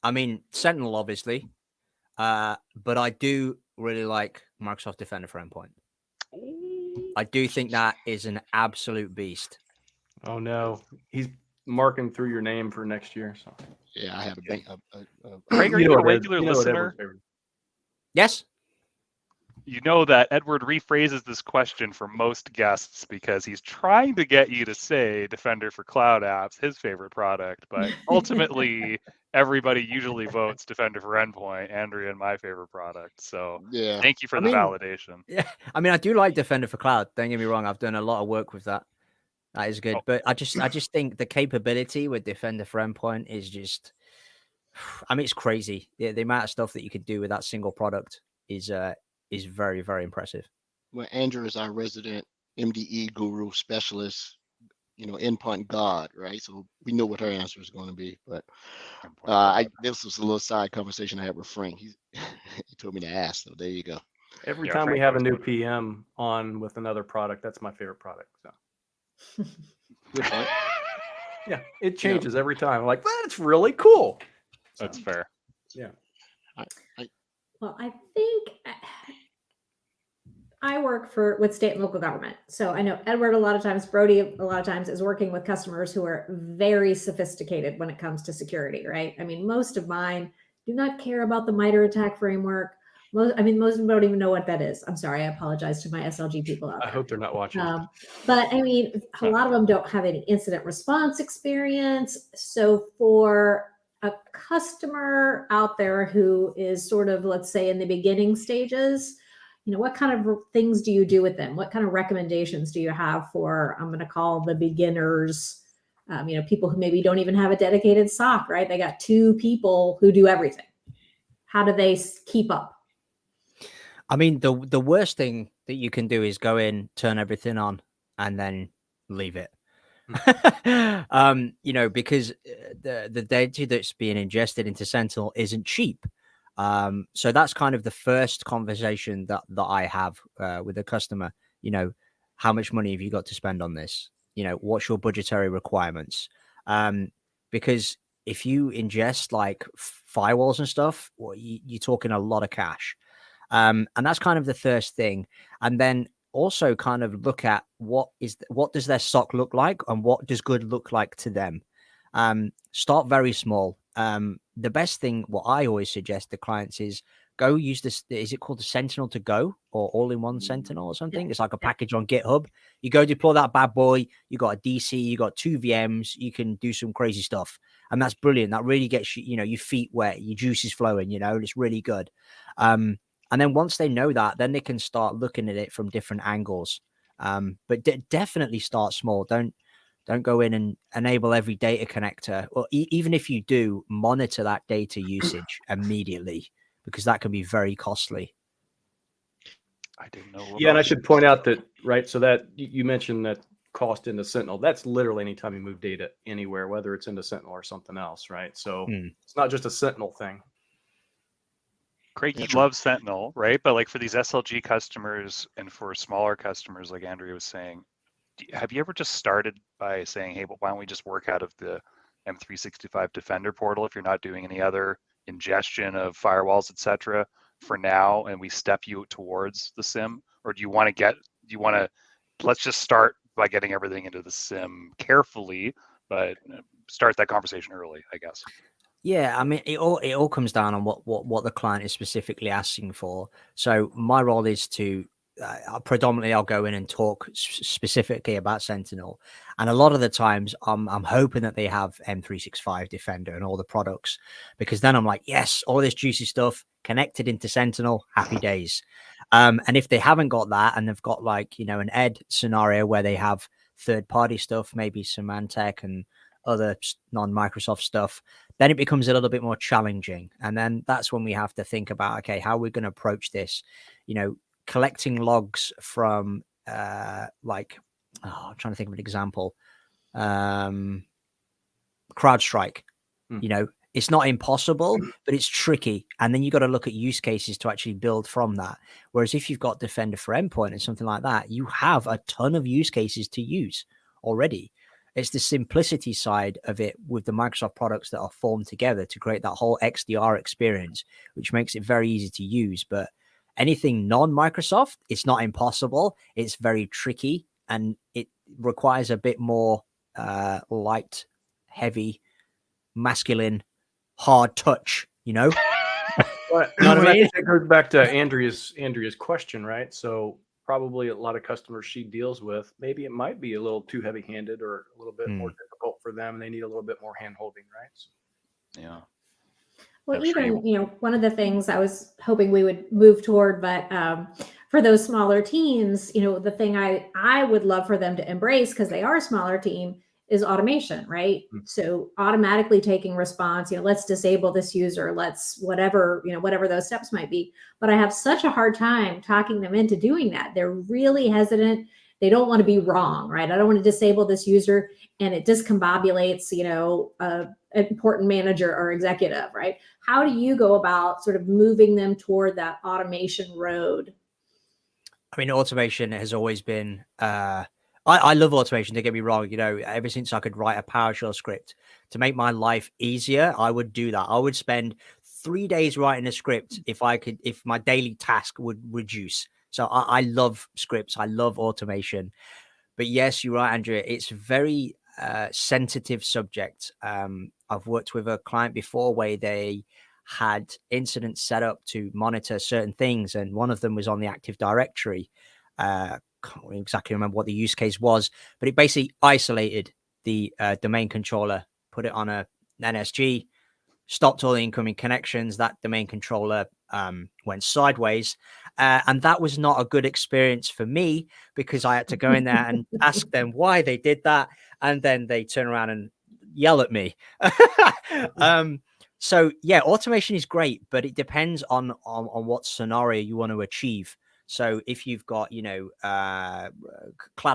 I mean, Sentinel, obviously, but I do really like Microsoft Defender for Endpoint. I do think that is an absolute beast. Oh no, he's marking through your name for next year. So yeah, I have Craig, are you a regular listener? Yes. You know that Edward rephrases this question for most guests because he's trying to get you to say Defender for Cloud Apps, his favorite product, but ultimately everybody usually votes Defender for Endpoint, Andrea, and my favorite product. So thank you for the validation. Yeah, I mean, I do like Defender for Cloud. Don't get me wrong; I've done a lot of work with that. That is good, but I just think the capability with Defender for Endpoint is just, I mean, it's crazy. The amount of stuff that you could do with that single product is very, very impressive. Well, Andrew is our resident MDE guru specialist, you know, endpoint god, right? So we know what her answer is going to be. But this was a little side conversation I had with Frank. He told me to ask, so there you go. Every time we have a new PM on with another product, that's my favorite product. So good point. Yeah, it changes every time. I'm like, that's really cool. That's fair. Yeah. Well, I think I work with state and local government. So I know Edward a lot of times, Brody a lot of times is working with customers who are very sophisticated when it comes to security, right? I mean, most of mine do not care about the MITRE ATT&CK framework. Most of them don't even know what that is. I'm sorry. I apologize to my SLG people out there. I hope they're not watching. But I mean, a lot of them don't have any incident response experience. So for a customer out there who is sort of, let's say, in the beginning stages, what kind of things do you do with them? What kind of recommendations do you have for, I'm going to call the beginners, people who maybe don't even have a dedicated SOC, right? They got 2 people who do everything. How do they keep up? I mean, the worst thing that you can do is go in, turn everything on, and then leave it. Because the data that's being ingested into Sentinel isn't cheap. So that's kind of the first conversation that I have with a customer. How much money have you got to spend on this? What's your budgetary requirements? Because if you ingest like firewalls and stuff, well, you're talking a lot of cash. And that's kind of the first thing. And then also kind of look at what does their SOC look like and what does good look like to them. Start very small. The best thing, what I always suggest to clients is go use this. Is it called the Sentinel to go or all-in-one Sentinel or something? It's like a package on GitHub. You go deploy that bad boy. You got a DC. You got 2 VMs. You can do some crazy stuff, and that's brilliant. That really gets your feet wet, your juices flowing. And it's really good. And then once they know that, then they can start looking at it from different angles. But definitely start small. Don't go in and enable every data connector. Or even if you do, monitor that data usage immediately, because that can be very costly. I didn't know. Yeah, and I should point out that, right, so that you mentioned that cost into Sentinel, that's literally anytime you move data anywhere, whether it's into Sentinel or something else, right? So it's not just a Sentinel thing. Craig, you love Sentinel, right? But like for these SLG customers and for smaller customers, like Andrea was saying, have you ever just started by saying, hey, why don't we just work out of the M365 Defender portal if you're not doing any other ingestion of firewalls, et cetera, for now, and we step you towards the SIM? Or do you want to, let's just start by getting everything into the SIM carefully, but start that conversation early, I guess. Yeah, I mean, it all comes down on what the client is specifically asking for. So my role is to predominantly I'll go in and talk specifically about Sentinel, and a lot of the times I'm hoping that they have M365 Defender and all the products, because then I'm like, yes, all this juicy stuff connected into Sentinel, happy days. And if they haven't got that and they've got like an Ed scenario where they have third-party stuff, maybe Symantec and other non-Microsoft stuff, then it becomes a little bit more challenging. And then that's when we have to think about, okay, how are we going to approach this? Collecting logs from I'm trying to think of an example. CrowdStrike, it's not impossible, but it's tricky. And then you got to look at use cases to actually build from that. Whereas if you've got Defender for Endpoint and something like that, you have a ton of use cases to use already. It's the simplicity side of it with the Microsoft products that are formed together to create that whole XDR experience, which makes it very easy to use. But anything non-Microsoft, it's not impossible. It's very tricky, and it requires a bit more light, heavy, masculine, hard touch, But I think it goes back to Andrea's question, right? So probably a lot of customers she deals with, maybe it might be a little too heavy-handed or a little bit more difficult for them, and they need a little bit more hand-holding, right? So, yeah. Well, even, one of the things I was hoping we would move toward, but for those smaller teams, the thing I would love for them to embrace, because they are a smaller team, is automation, right? So automatically taking response, let's disable this user, let's whatever those steps might be. But I have such a hard time talking them into doing that. They're really hesitant. They don't want to be wrong, right? I don't want to disable this user and it discombobulates, an important manager or executive, right? How do you go about sort of moving them toward that automation road? I mean, automation has always been, I love automation, don't get me wrong. Ever since I could write a PowerShell script to make my life easier, I would do that. I would spend 3 days writing a script if my daily task would reduce. So I love scripts. I love automation. But yes, you're right, Andrea. It's a very sensitive subject. I've worked with a client before where they had incidents set up to monitor certain things, and one of them was on the Active Directory. Can't exactly remember what the use case was, but it basically isolated the domain controller, put it on a NSG, stopped all the incoming connections. That domain controller went sideways. And that was not a good experience for me, because I had to go in there and ask them why they did that. And then they turn around and yell at me. So yeah, automation is great, but it depends on what scenario you want to achieve. So if you've got, cloud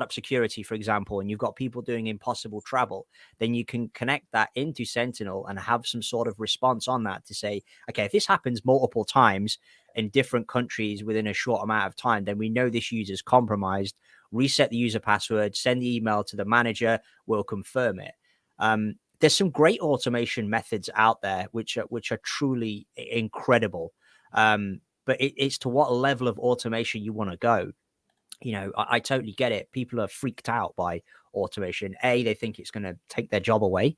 up security, for example, and you've got people doing impossible travel, then you can connect that into Sentinel and have some sort of response on that to say, okay, if this happens multiple times in different countries within a short amount of time, then we know this user's compromised. Reset the user password, send the email to the manager, we'll confirm it. There's some great automation methods out there which are truly incredible. But it's to what level of automation you want to go. I totally get it. People are freaked out by automation. A, they think it's going to take their job away.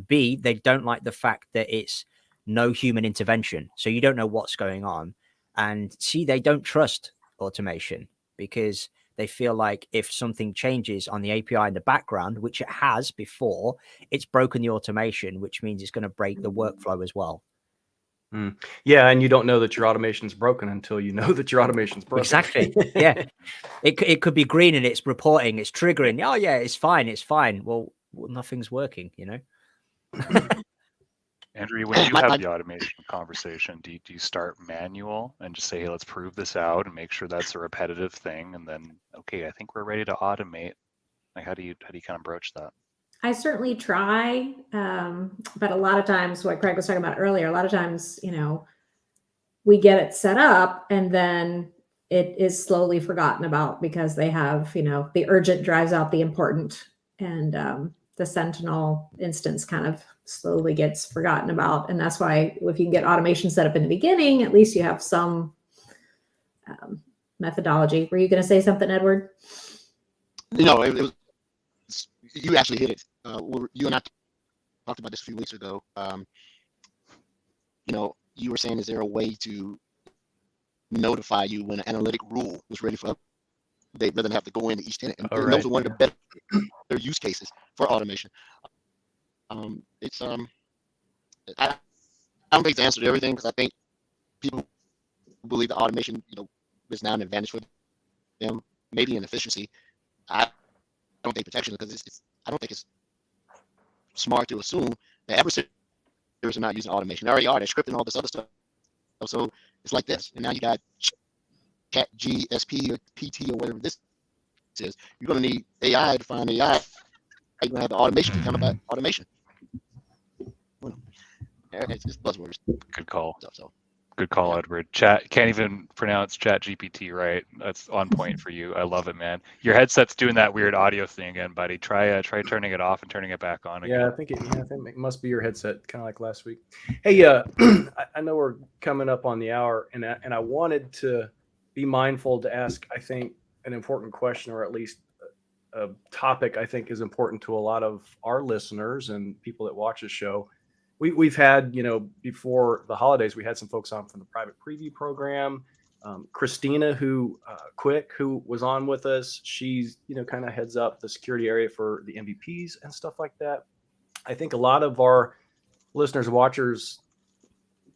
B, they don't like the fact that it's no human intervention. So you don't know what's going on. And C, they don't trust automation because they feel like if something changes on the API in the background, which it has before, it's broken the automation, which means it's going to break the workflow as well. Yeah, and you don't know that your automation's broken until you know that your automation's broken. Exactly. Yeah. It could be green and it's reporting, it's triggering. Oh yeah, it's fine. Well, nothing's working, Andrew, when you have the automation conversation, do you start manual and just say, hey, let's prove this out and make sure that's a repetitive thing, and then, okay, I think we're ready to automate? Like, how do you kind of broach that? I certainly try, but a lot of times, what Craig was talking about earlier, a lot of times, we get it set up and then it is slowly forgotten about because they have, the urgent drives out the important, and the Sentinel instance kind of slowly gets forgotten about. And that's why if you can get automation set up in the beginning, at least you have some methodology. Were you going to say something, Edward? No, it was, you actually hit it. You and I talked about this a few weeks ago. You were saying, is there a way to notify you when an analytic rule was ready for update rather than have to go into each tenant? And those are one of the better use cases for automation. I don't think it's answered everything, because I think people believe that automation, is now an advantage for them, maybe in efficiency. I don't think protection, because I don't think it's smart to assume that adversaries are not using automation. They already are. They're scripting all this other stuff. So it's like this. And now you got Chat GSP or PT or whatever this is. You're going to need AI to find AI. You're going to have the automation to come about automation. It's just buzzwords. Good call. So. Good call, Edward. Chat can't even pronounce Chat GPT right. That's on point for you. I love it, man. Your headset's doing that weird audio thing again, buddy. Try turning it off and turning it back on again. Yeah, I think it must be your headset, kind of like last week. Hey, I know we're coming up on the hour, and I wanted to be mindful to ask, I think, an important question, or at least a topic I think is important to a lot of our listeners and people that watch the show. We've had, before the holidays, we had some folks on from the private preview program. Christina, who was on with us, she's, kind of heads up the security area for the MVPs and stuff like that. I think a lot of our listeners, watchers,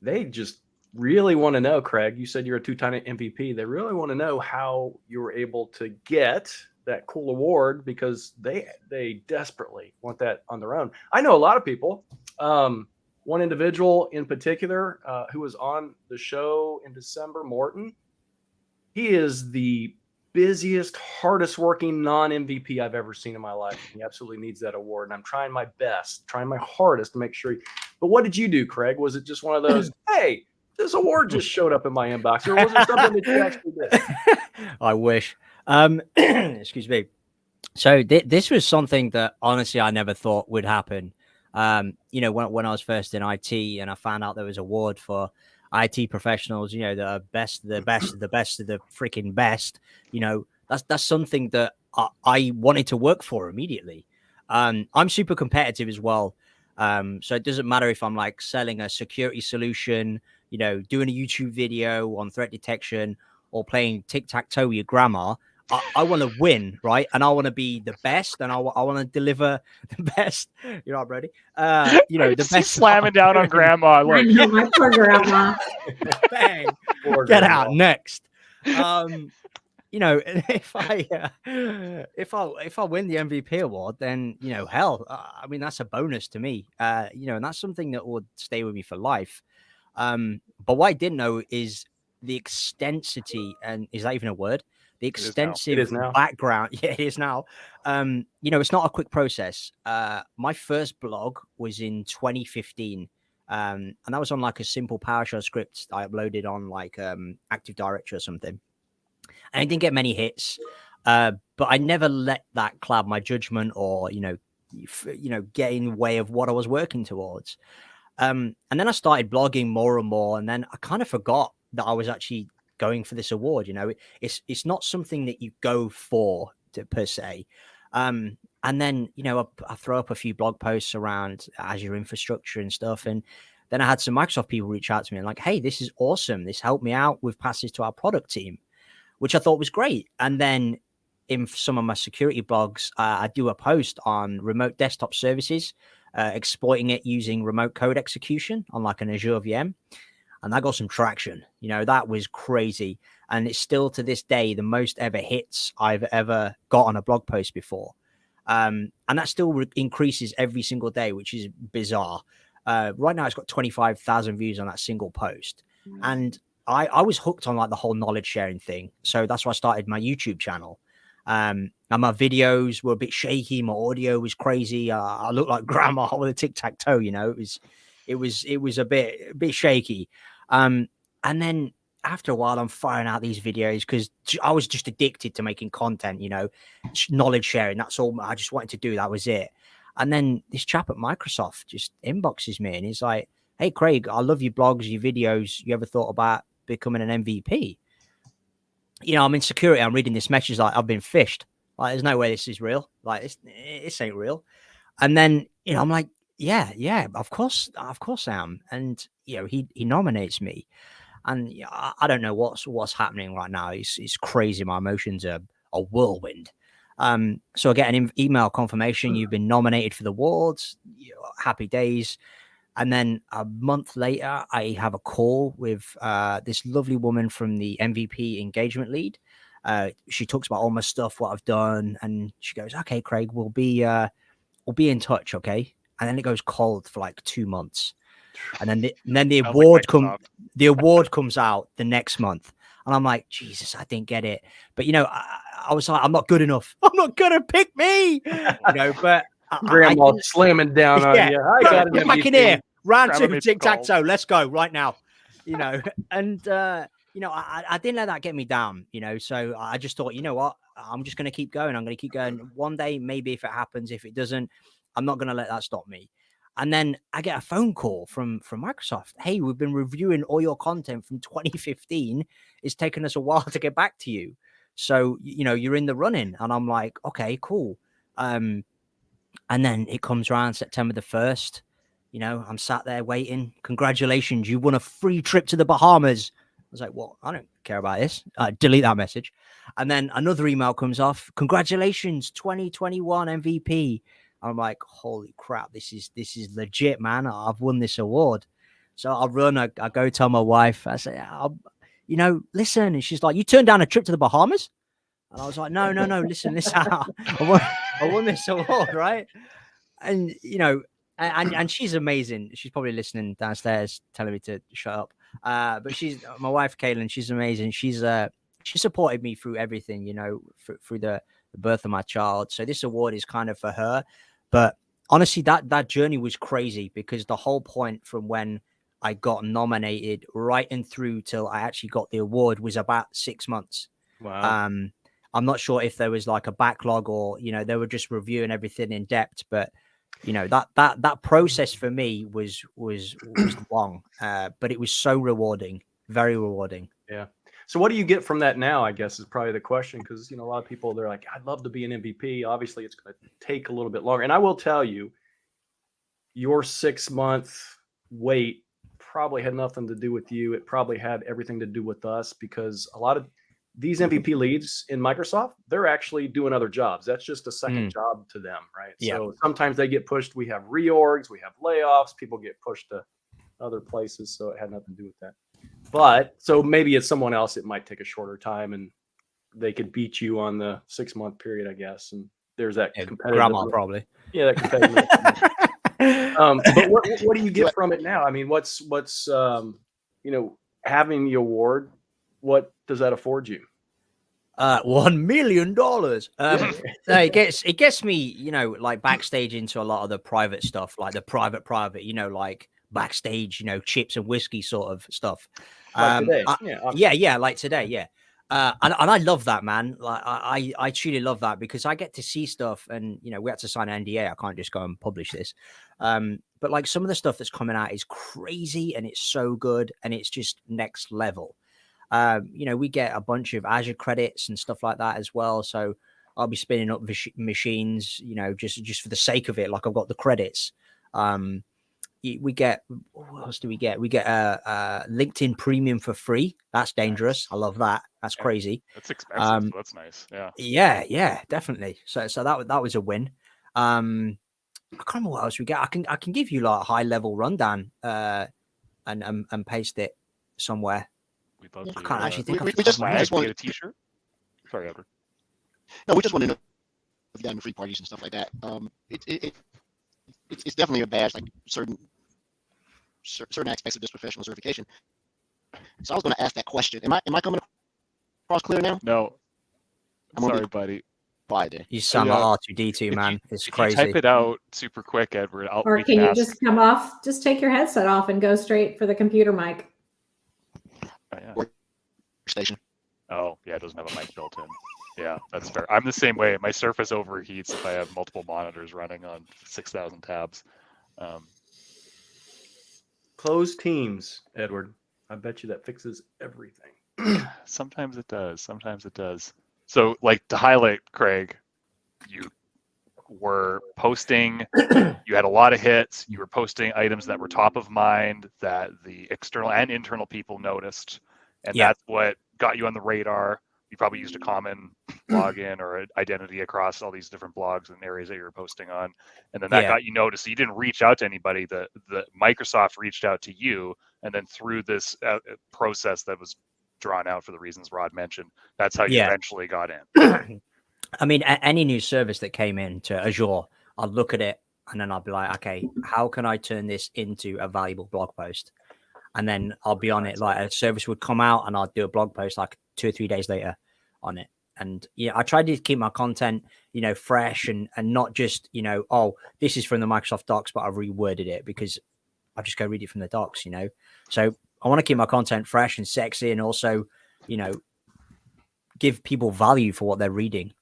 they just really want to know, Craig, you said you're a 2-time MVP. They really want to know how you were able to get that cool award, because they desperately want that on their own. I know a lot of people. One individual in particular who was on the show in December, Morton. He is the busiest, hardest working non-MVP I've ever seen in my life. He absolutely needs that award. And I'm trying my best, trying my hardest to make sure. But what did you do, Craig? Was it just one of those, hey, this award just showed up in my inbox? Or was it something that you actually did? I wish. Excuse me. So this was something that honestly I never thought would happen. When I was first in IT and I found out there was an award for IT professionals, that are the best of the freaking best, that's something that I wanted to work for immediately. I'm super competitive as well. So it doesn't matter if I'm like selling a security solution, doing a YouTube video on threat detection, or playing tic-tac-toe with your grandma. I want to win, right? And I want to be the best, and I want to deliver the best. You're right, Brody. You know, the best. Slamming down on grandma. I Like, know my poor grandma. Bang. Poor Get grandma. out next. You know, if I win the MVP award, then, you know, hell, I mean, that's a bonus to me. You know, and that's something that would stay with me for life. But what I didn't know is the extensity, and is that even a word? The is now. extensive It is now. background. Yeah, it is now. You know, it's not a quick process. My first blog was in 2015. And that was on like a simple PowerShell script I uploaded on like Active Directory or something. And I didn't get many hits. But I never let that cloud my judgment or, you know, get in the way of what I was working towards. And then I started blogging more and more, and then I kind of forgot that I was actually going for this award. You know, it's not something that you go for per se. And then, you know, I throw up a few blog posts around Azure infrastructure and stuff, and then I had some Microsoft people reach out to me and like, hey, this is awesome. This helped me out with passes to our product team, which I thought was great. And then in some of my security blogs, I do a post on remote desktop services, exploiting it using remote code execution on like an Azure VM. And that got some traction. You know, that was crazy. And it's still to this day the most ever hits I've ever got on a blog post before. And that still increases every single day, which is bizarre. Right now, it's got 25,000 views on that single post. And I was hooked on like the whole knowledge sharing thing. So that's why I started my YouTube channel. And my videos were a bit shaky. My audio was crazy. I looked like grandma with a tic-tac-toe, you know, it was a bit shaky. And then after a while, I'm firing out these videos because I was just addicted to making content, you know, knowledge sharing. That's all I just wanted to do. That was it. And then this chap at Microsoft just inboxes me and he's like, hey, Craig, I love your blogs, your videos. You ever thought about becoming an MVP? You know, I'm in security. I'm reading this message like I've been fished. Like, there's no way this is real. Like, this ain't real. And then, you know, I'm like, yeah, of course I am. And, you know, he nominates me. And I don't know what's happening right now. It's crazy. My emotions are a whirlwind. So I get an email confirmation. You've been nominated for the awards. Happy days. And then a month later, I have a call with this lovely woman from the MVP engagement lead. She talks about all my stuff, what I've done, and she goes, "Okay, Craig, we'll be in touch, okay?" And then it goes cold for like 2 months, and then the award comes out the next month, and I'm like, Jesus, I didn't get it. But you know, I was like, I'm not good enough. I'm not gonna pick me, you know. But Grandma slamming down on you. I got get an back in MVP. here. Round Grandma 2, made tic-tac-toe. Let's go right now. You know, and you know, I didn't let that get me down, you know. So I just thought, you know what? I'm just going to keep going. I'm going to keep going. One day, maybe if it happens, if it doesn't, I'm not going to let that stop me. And then I get a phone call from Microsoft. Hey, we've been reviewing all your content from 2015. It's taken us a while to get back to you. So, you know, you're in the running. And I'm like, okay, cool. And then it comes around September the 1st. You know, I'm sat there waiting. Congratulations, you won a free trip to the Bahamas. I was like, what? I don't care about this. Delete that message. And then another email comes off. Congratulations, 2021 MVP. I'm like, holy crap, this is legit, man. I've won this award. So I run, I go tell my wife, I say, you know, listen. And she's like, you turned down a trip to the Bahamas? And I was like, no, listen, I won this award, right? And, you know, and she's amazing. She's probably listening downstairs telling me to shut up. But she's my wife, Kaylin. She's amazing. She supported me through everything, you know, through the birth of my child. So this award is kind of for her. But honestly, that journey was crazy because the whole point from when I got nominated right and through till I actually got the award was about 6 months. Wow. I'm not sure if there was like a backlog or, you know, they were just reviewing everything in depth, but you know, that process for me was long, but it was so rewarding, very rewarding. Yeah. So what do you get from that now, I guess, is probably the question. Because, you know, a lot of people, they're like, I'd love to be an MVP. Obviously, it's going to take a little bit longer. And I will tell you, your 6-month wait probably had nothing to do with you. It probably had everything to do with us, because a lot of these MVP leads in Microsoft, they're actually doing other jobs. That's just a second job to them, right? Yeah. So sometimes they get pushed. We have reorgs, we have layoffs, people get pushed to other places. So it had nothing to do with that. But so maybe it's someone else, it might take a shorter time and they could beat you on the 6-month period, I guess. And there's that competitive. Grandma, probably. Yeah, that competitive. But what do you get from it now? I mean, what's having the award, what does that afford you? $1 million. No, it gets me, like backstage into a lot of the private stuff, like the private, like backstage, chips and whiskey sort of stuff. Like today. Like today, yeah. And I love that, man. Like I truly love that because I get to see stuff, and we had to sign an NDA. I can't just go and publish this. But like some of the stuff that's coming out is crazy, and it's so good, and it's just next level. We get a bunch of Azure credits and stuff like that as well. So I'll be spinning up machines, just for the sake of it. Like I've got the credits. We get, what else do we get? We get LinkedIn Premium for free. That's dangerous. I love that. That's crazy. That's expensive. So that's nice. Yeah. Yeah, definitely. So that was a win. I can't remember what else we get. I can give you like a high level rundown and paste it somewhere. We'd love to. I can't actually think we just want want to get a T-shirt. Sorry, Edward. No, we just want to know if you got any free parties and stuff like that. It's definitely a badge, like certain aspects of this professional certification. So I was going to ask that question. Am I coming across clear now? No. I'm sorry, buddy. Quiet then. You sound like R2D2, man. It's crazy. Type it out super quick, Edward. Or can you just come off? Just take your headset off and go straight for the computer mic. Station. Oh, yeah, it doesn't have a mic built in. Yeah, that's fair. I'm the same way. My Surface overheats if I have multiple monitors running on 6,000 tabs. Closed Teams, Edward. I bet you that fixes everything. Sometimes it does. Sometimes it does. So, like, to highlight, Craig, you were posting, you had a lot of hits. You were posting items that were top of mind that the external and internal people noticed. And that's what got you on the radar. You probably used a common login or an identity across all these different blogs and areas that you were posting on. And then that got you noticed. So you didn't reach out to anybody. The Microsoft reached out to you. And then through this process that was drawn out for the reasons Rod mentioned, that's how you eventually got in. I mean, any new service that came into Azure, I'd look at it and then I'd be like, okay, how can I turn this into a valuable blog post? And then I'll be on it. Like a service would come out and I'd do a blog post like 2 or 3 days later on it. And I tried to keep my content, fresh and not just, oh, this is from the Microsoft docs, but I've reworded it because I just go read it from the docs, So I want to keep my content fresh and sexy and also, give people value for what they're reading.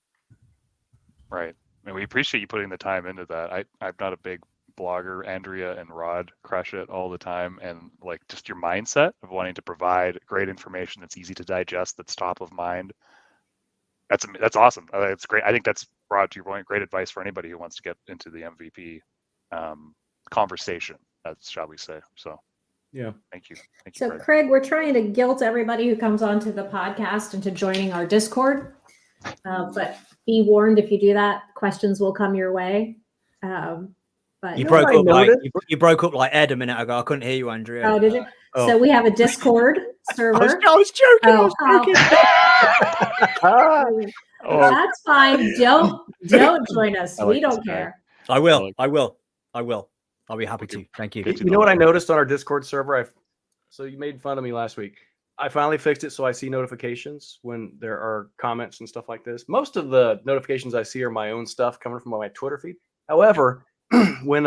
Right. I mean, we appreciate you putting the time into that. I'm not a big blogger. Andrea and Rod crush it all the time, and like just your mindset of wanting to provide great information that's easy to digest, that's top of mind. That's awesome. It's great. I think that's, Rod, to your point, great advice for anybody who wants to get into the MVP conversation, shall we say. So yeah, thank you. So Craig, we're trying to guilt everybody who comes onto the podcast into joining our Discord, but be warned, if you do that, questions will come your way. But you broke up like Ed a minute ago. I couldn't hear you, Andrea. Oh, did you? So we have a Discord server. I was joking. That's fine. Don't join us. We don't care. I will. I'll be happy to. Thank you. You know what I noticed on our Discord server? So you made fun of me last week. I finally fixed it so I see notifications when there are comments and stuff like this. Most of the notifications I see are my own stuff coming from my Twitter feed. However, when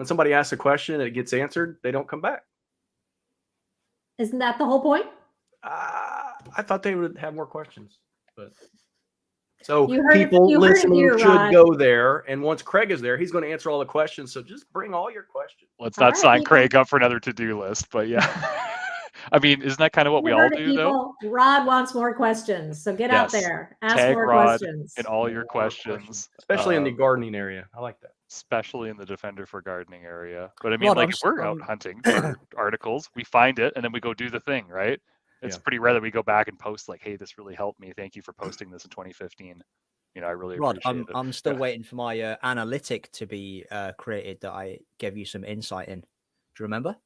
somebody asks a question and it gets answered, they don't come back. Isn't that the whole point? I thought they would have more questions, but so people listening should go there. And once Craig is there, he's going to answer all the questions. So just bring all your questions. Let's not sign Craig up for another to-do list, but yeah. I mean, isn't that kind of what we all do, though? Rod wants more questions, so get out there, ask Tag more Rod questions. and all your questions, especially in the gardening area. I like that. Especially in the Defender for Gardening area. But I mean, if we're out hunting for articles, we find it and then we go do the thing, right? It's Yeah. pretty rare that we go back and post like, "Hey, this really helped me. Thank you for posting this in 2015." You know, I really Rod, appreciate it. I'm still waiting for my analytic to be created that I gave you some insight in. Do you remember?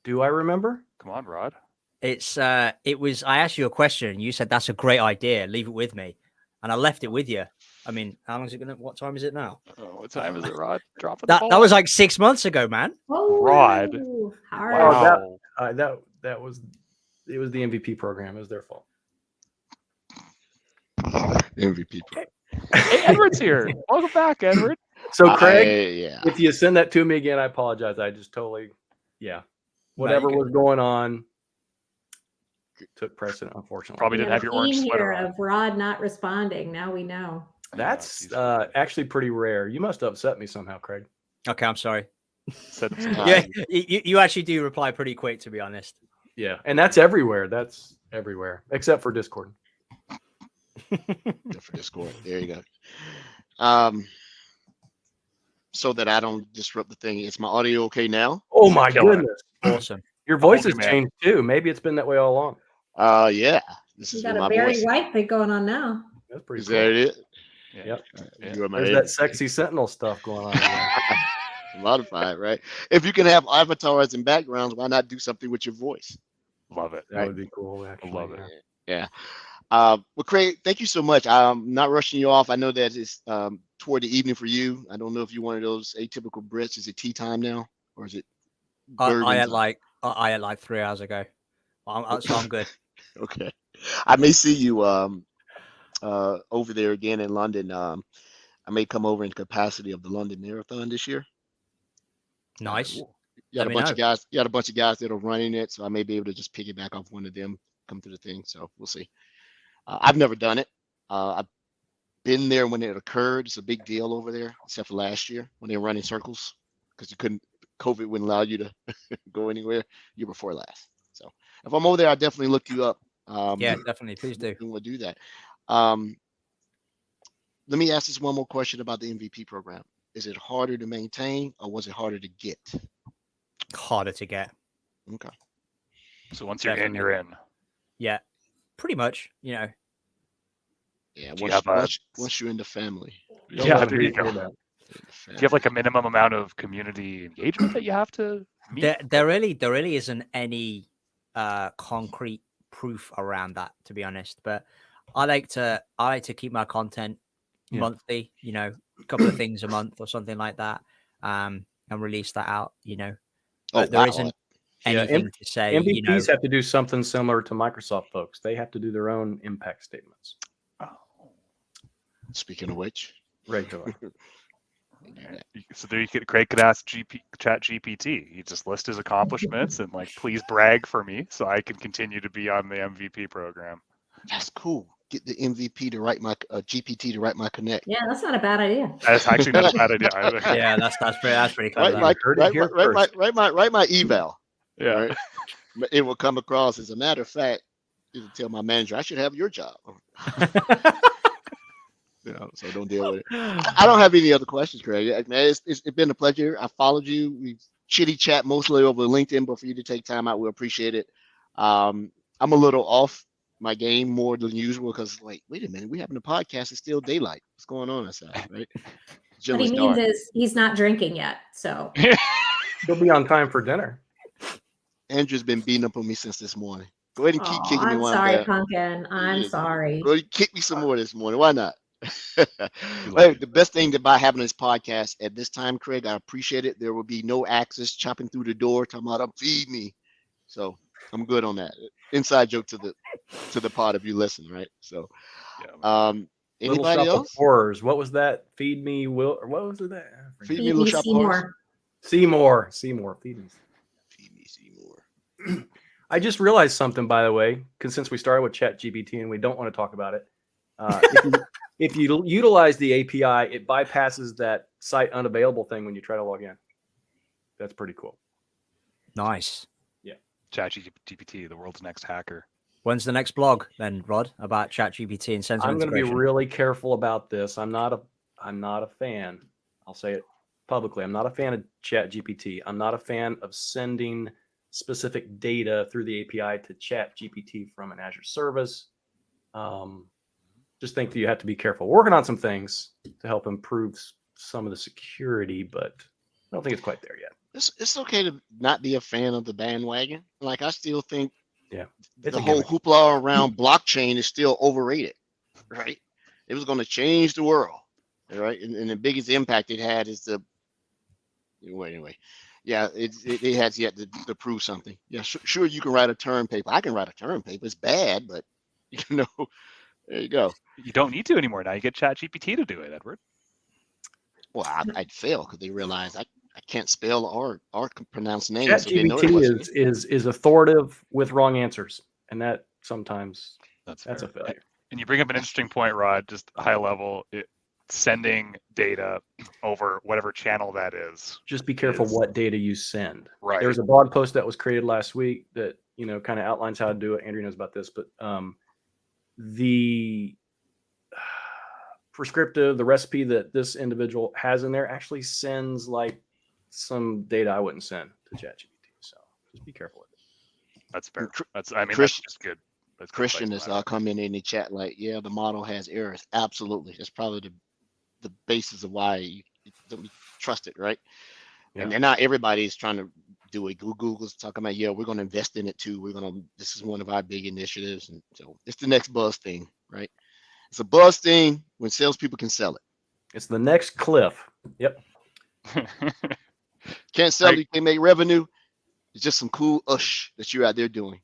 Do I remember? Come on, Rod. It was I asked you a question and you said that's a great idea, leave it with me. And I left it with you. I mean, how long is it gonna what time is it now? Oh, what time is it, Rod? Dropping the That ball. was like 6 months ago, man. Rod. Hard. Oh, Wow. that was it was the MVP program. It was their fault. MVP. Hey, Edward's here. Welcome back, Edward. So Craig, yeah. if you send that to me again, I apologize. I just totally, whatever you're was going on took precedent, unfortunately. Probably We didn't have have a your orange theme sweater here on. of Rod not responding. Now we know. That's geez. actually pretty rare. You must have upset me somehow, Craig. Okay, I'm sorry. Send him some Yeah, time. you actually do reply pretty quick, to be honest. Yeah, and that's everywhere. That's everywhere except for Discord. For Discord. There you go. So that I don't disrupt the thing. Is my audio okay now? Oh my Killer. goodness, Awesome. your voice Holy has man. changed too. Maybe it's been that way all along. Yeah. This You is got my a Barry voice. White thing going on now. That's pretty Is cool. that it? Yeah. Yep. Yeah. You are my There's age. that sexy Sentinel stuff going on. Again. Modified, right? If you can have avatars and backgrounds, why not do something with your voice? Love it. That would be cool. Actually, Love it. Yeah. Well, Craig, thank you so much. I'm not rushing you off. I know that it's toward the evening for you. I don't know if you're one of those atypical Brits. Is it tea time now, or is it? I had Bergen like 3 hours ago. So I'm good. Okay. I may see you over there again in London. I may come over in capacity of the London Marathon this year. Nice. You got Let a me bunch know. of guys. You got a bunch of guys that are running it, so I may be able to just piggyback off one of them, come to the thing. So we'll see. I've never done it. I've been there when it occurred. It's a big deal over there, except for last year when they were running circles because you couldn't. COVID wouldn't allow you to go anywhere. Year before last. So if I'm over there, I'll definitely look you up. Yeah, definitely. Please do. And we'll do that. Let me ask this one more question about the MVP program. Is it harder to maintain or was it harder to get? Harder to get. Okay. So once you're in, you're in. Yeah, pretty much. You know. Yeah. Do you have Once you're in the family. Yeah, there you go. That. Do you have like a minimum amount of community engagement that you have to meet? There really isn't any concrete proof around that, to be honest. But I like to keep my content monthly. You know, a couple of things a month or something like that, and release that out. You know, but there isn't anything to say. MVPs You know, have to do something similar to Microsoft folks. They have to do their own impact statements. Oh. Speaking of which, Regular. So there you could Craig could ask Chat GPT. You just list his accomplishments and like, please brag for me so I can continue to be on the MVP program. that's cool. Get the MVP to write my GPT to write my connect. Yeah, that's not a bad idea. That's actually not a bad idea either. yeah, that's pretty clever. Write my eval. Yeah. Right? It will come across. As a matter of fact, it'll tell my manager I should have your job. So don't deal with it. I don't have any other questions, Craig. Man, it's been a pleasure. I followed you. We chitty chat mostly over LinkedIn, but for you to take time out, we appreciate it. I'm a little off my game more than usual because, like, wait a minute, we having a podcast. It's still daylight. What's going on outside, right? What he means is he's not drinking yet. So He'll be on time for dinner. Andrew's been beating up on me since this morning. Go ahead and keep kicking me I'm while sorry, I'm down. Pumpkin. I'm sorry. Go ahead and kick me some more this morning. Why not? Hey, the best thing about having this podcast at this time, Craig, I appreciate it. There will be no axes chopping through the door talking about feed me. So I'm good on that. Inside joke to the pod if you listen, right? So anybody else? Horrors. What was that? Feed me, Will, or what was it that? Feed me, Little Shop of Horrors. Seymour. Feed me. Feed me, Seymour. I just realized something, by the way, because since we started with ChatGPT and we don't want to talk about it, if you utilize the API, it bypasses that site unavailable thing when you try to log in. That's pretty cool. Nice. Yeah. ChatGPT, the world's next hacker. When's the next blog then, Rod, about ChatGPT and Sentinel? I'm going to be really careful about this. I'm not a fan. I'll say it publicly. I'm not a fan of ChatGPT. I'm not a fan of sending specific data through the API to chat GPT from an Azure service. Just think that you have to be careful. We're working on some things to help improve some of the security, but I don't think it's quite there yet. It's okay to not be a fan of the bandwagon. Like, I still think It's the a whole gimmick. hoopla around blockchain is still overrated, right? It was going to change the world, right? And the biggest impact it had is anyway. Yeah, it has yet to prove something. Yeah, sure, you can write a term paper. I can write a term paper. It's bad, but there you go. You don't need to anymore now. You get ChatGPT to do it, Edward. Well, I'd fail because they realize I can't spell or pronounce names. So they know it ChatGPT wasn't me. is authoritative with wrong answers, and that sometimes That's a fair. failure. And you bring up an interesting point, Rod, just high level, sending data over whatever channel that is. Just be careful what data you send. Right. There was a blog post that was created last week that, kind of outlines how to do it. Andrew knows about this, but the prescriptive, the recipe that this individual has in there actually sends like some data I wouldn't send to ChatGPT. So just be careful with it. That's fair. That's just good. That's good Christian advice, is commenting in the chat like, yeah, the model has errors. Absolutely. That's probably the basis of why you don't trust it, right? Yeah. And not everybody is trying to do it. Google's talking about, yeah, we're going to invest in it too. This is one of our big initiatives. And so it's the next buzz thing, right? It's a buzz thing when salespeople can sell it. It's the next cliff. Yep. Can't sell it, you can't make revenue. It's just some cool that you're out there doing.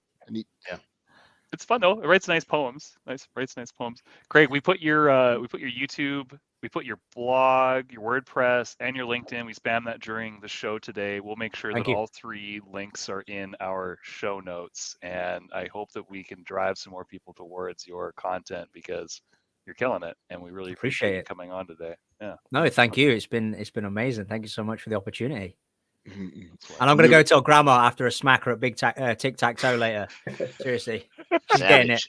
It's fun though. It writes nice poems. Writes nice poems. Craig, we put your YouTube, we put your blog, your WordPress, and your LinkedIn. We spam that during the show today. We'll make sure that all three links are in our show notes, and I hope that we can drive some more people towards your content because you're killing it, and we really appreciate you coming on today. Yeah. No, thank you. It's been amazing. Thank you so much for the opportunity. Mm-hmm. And I'm going to go tell grandma after a smacker at tic-tac-toe later. Seriously. She's getting it.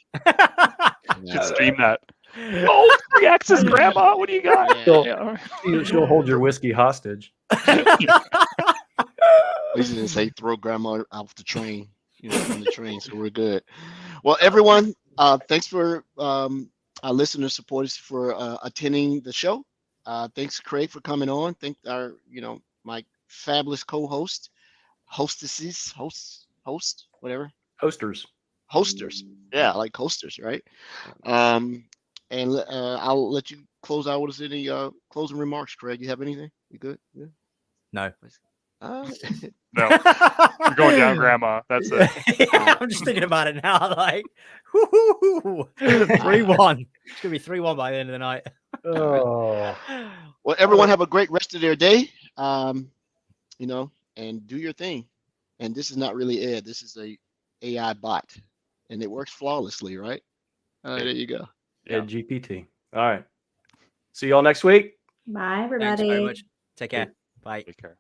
Should stream that. Oh, 3X's grandma. What do you got? She'll hold your whiskey hostage. At least didn't say throw grandma off the train, from the train. So we're good. Well, everyone, thanks for our listeners, supporters for attending the show. Thanks, Craig, for coming on. Thank our, my fabulous co-host, hostesses, whatever. Hosters. Yeah, I like hosters, right? And I'll let you close out with us any closing remarks, Craig. You have anything? You good? Yeah. No. No. You're going down, grandma. That's it. Yeah, I'm just thinking about it now. Like, 3-1. It's gonna be 3-1 by the end of the night. Oh. Well, everyone have a great rest of their day. And do your thing. And this is not really Ed. This is a AI bot, and it works flawlessly, right? There you go. Ed GPT. All right. See y'all next week. Bye, everybody. Thanks very much. Take care. Bye. Take care.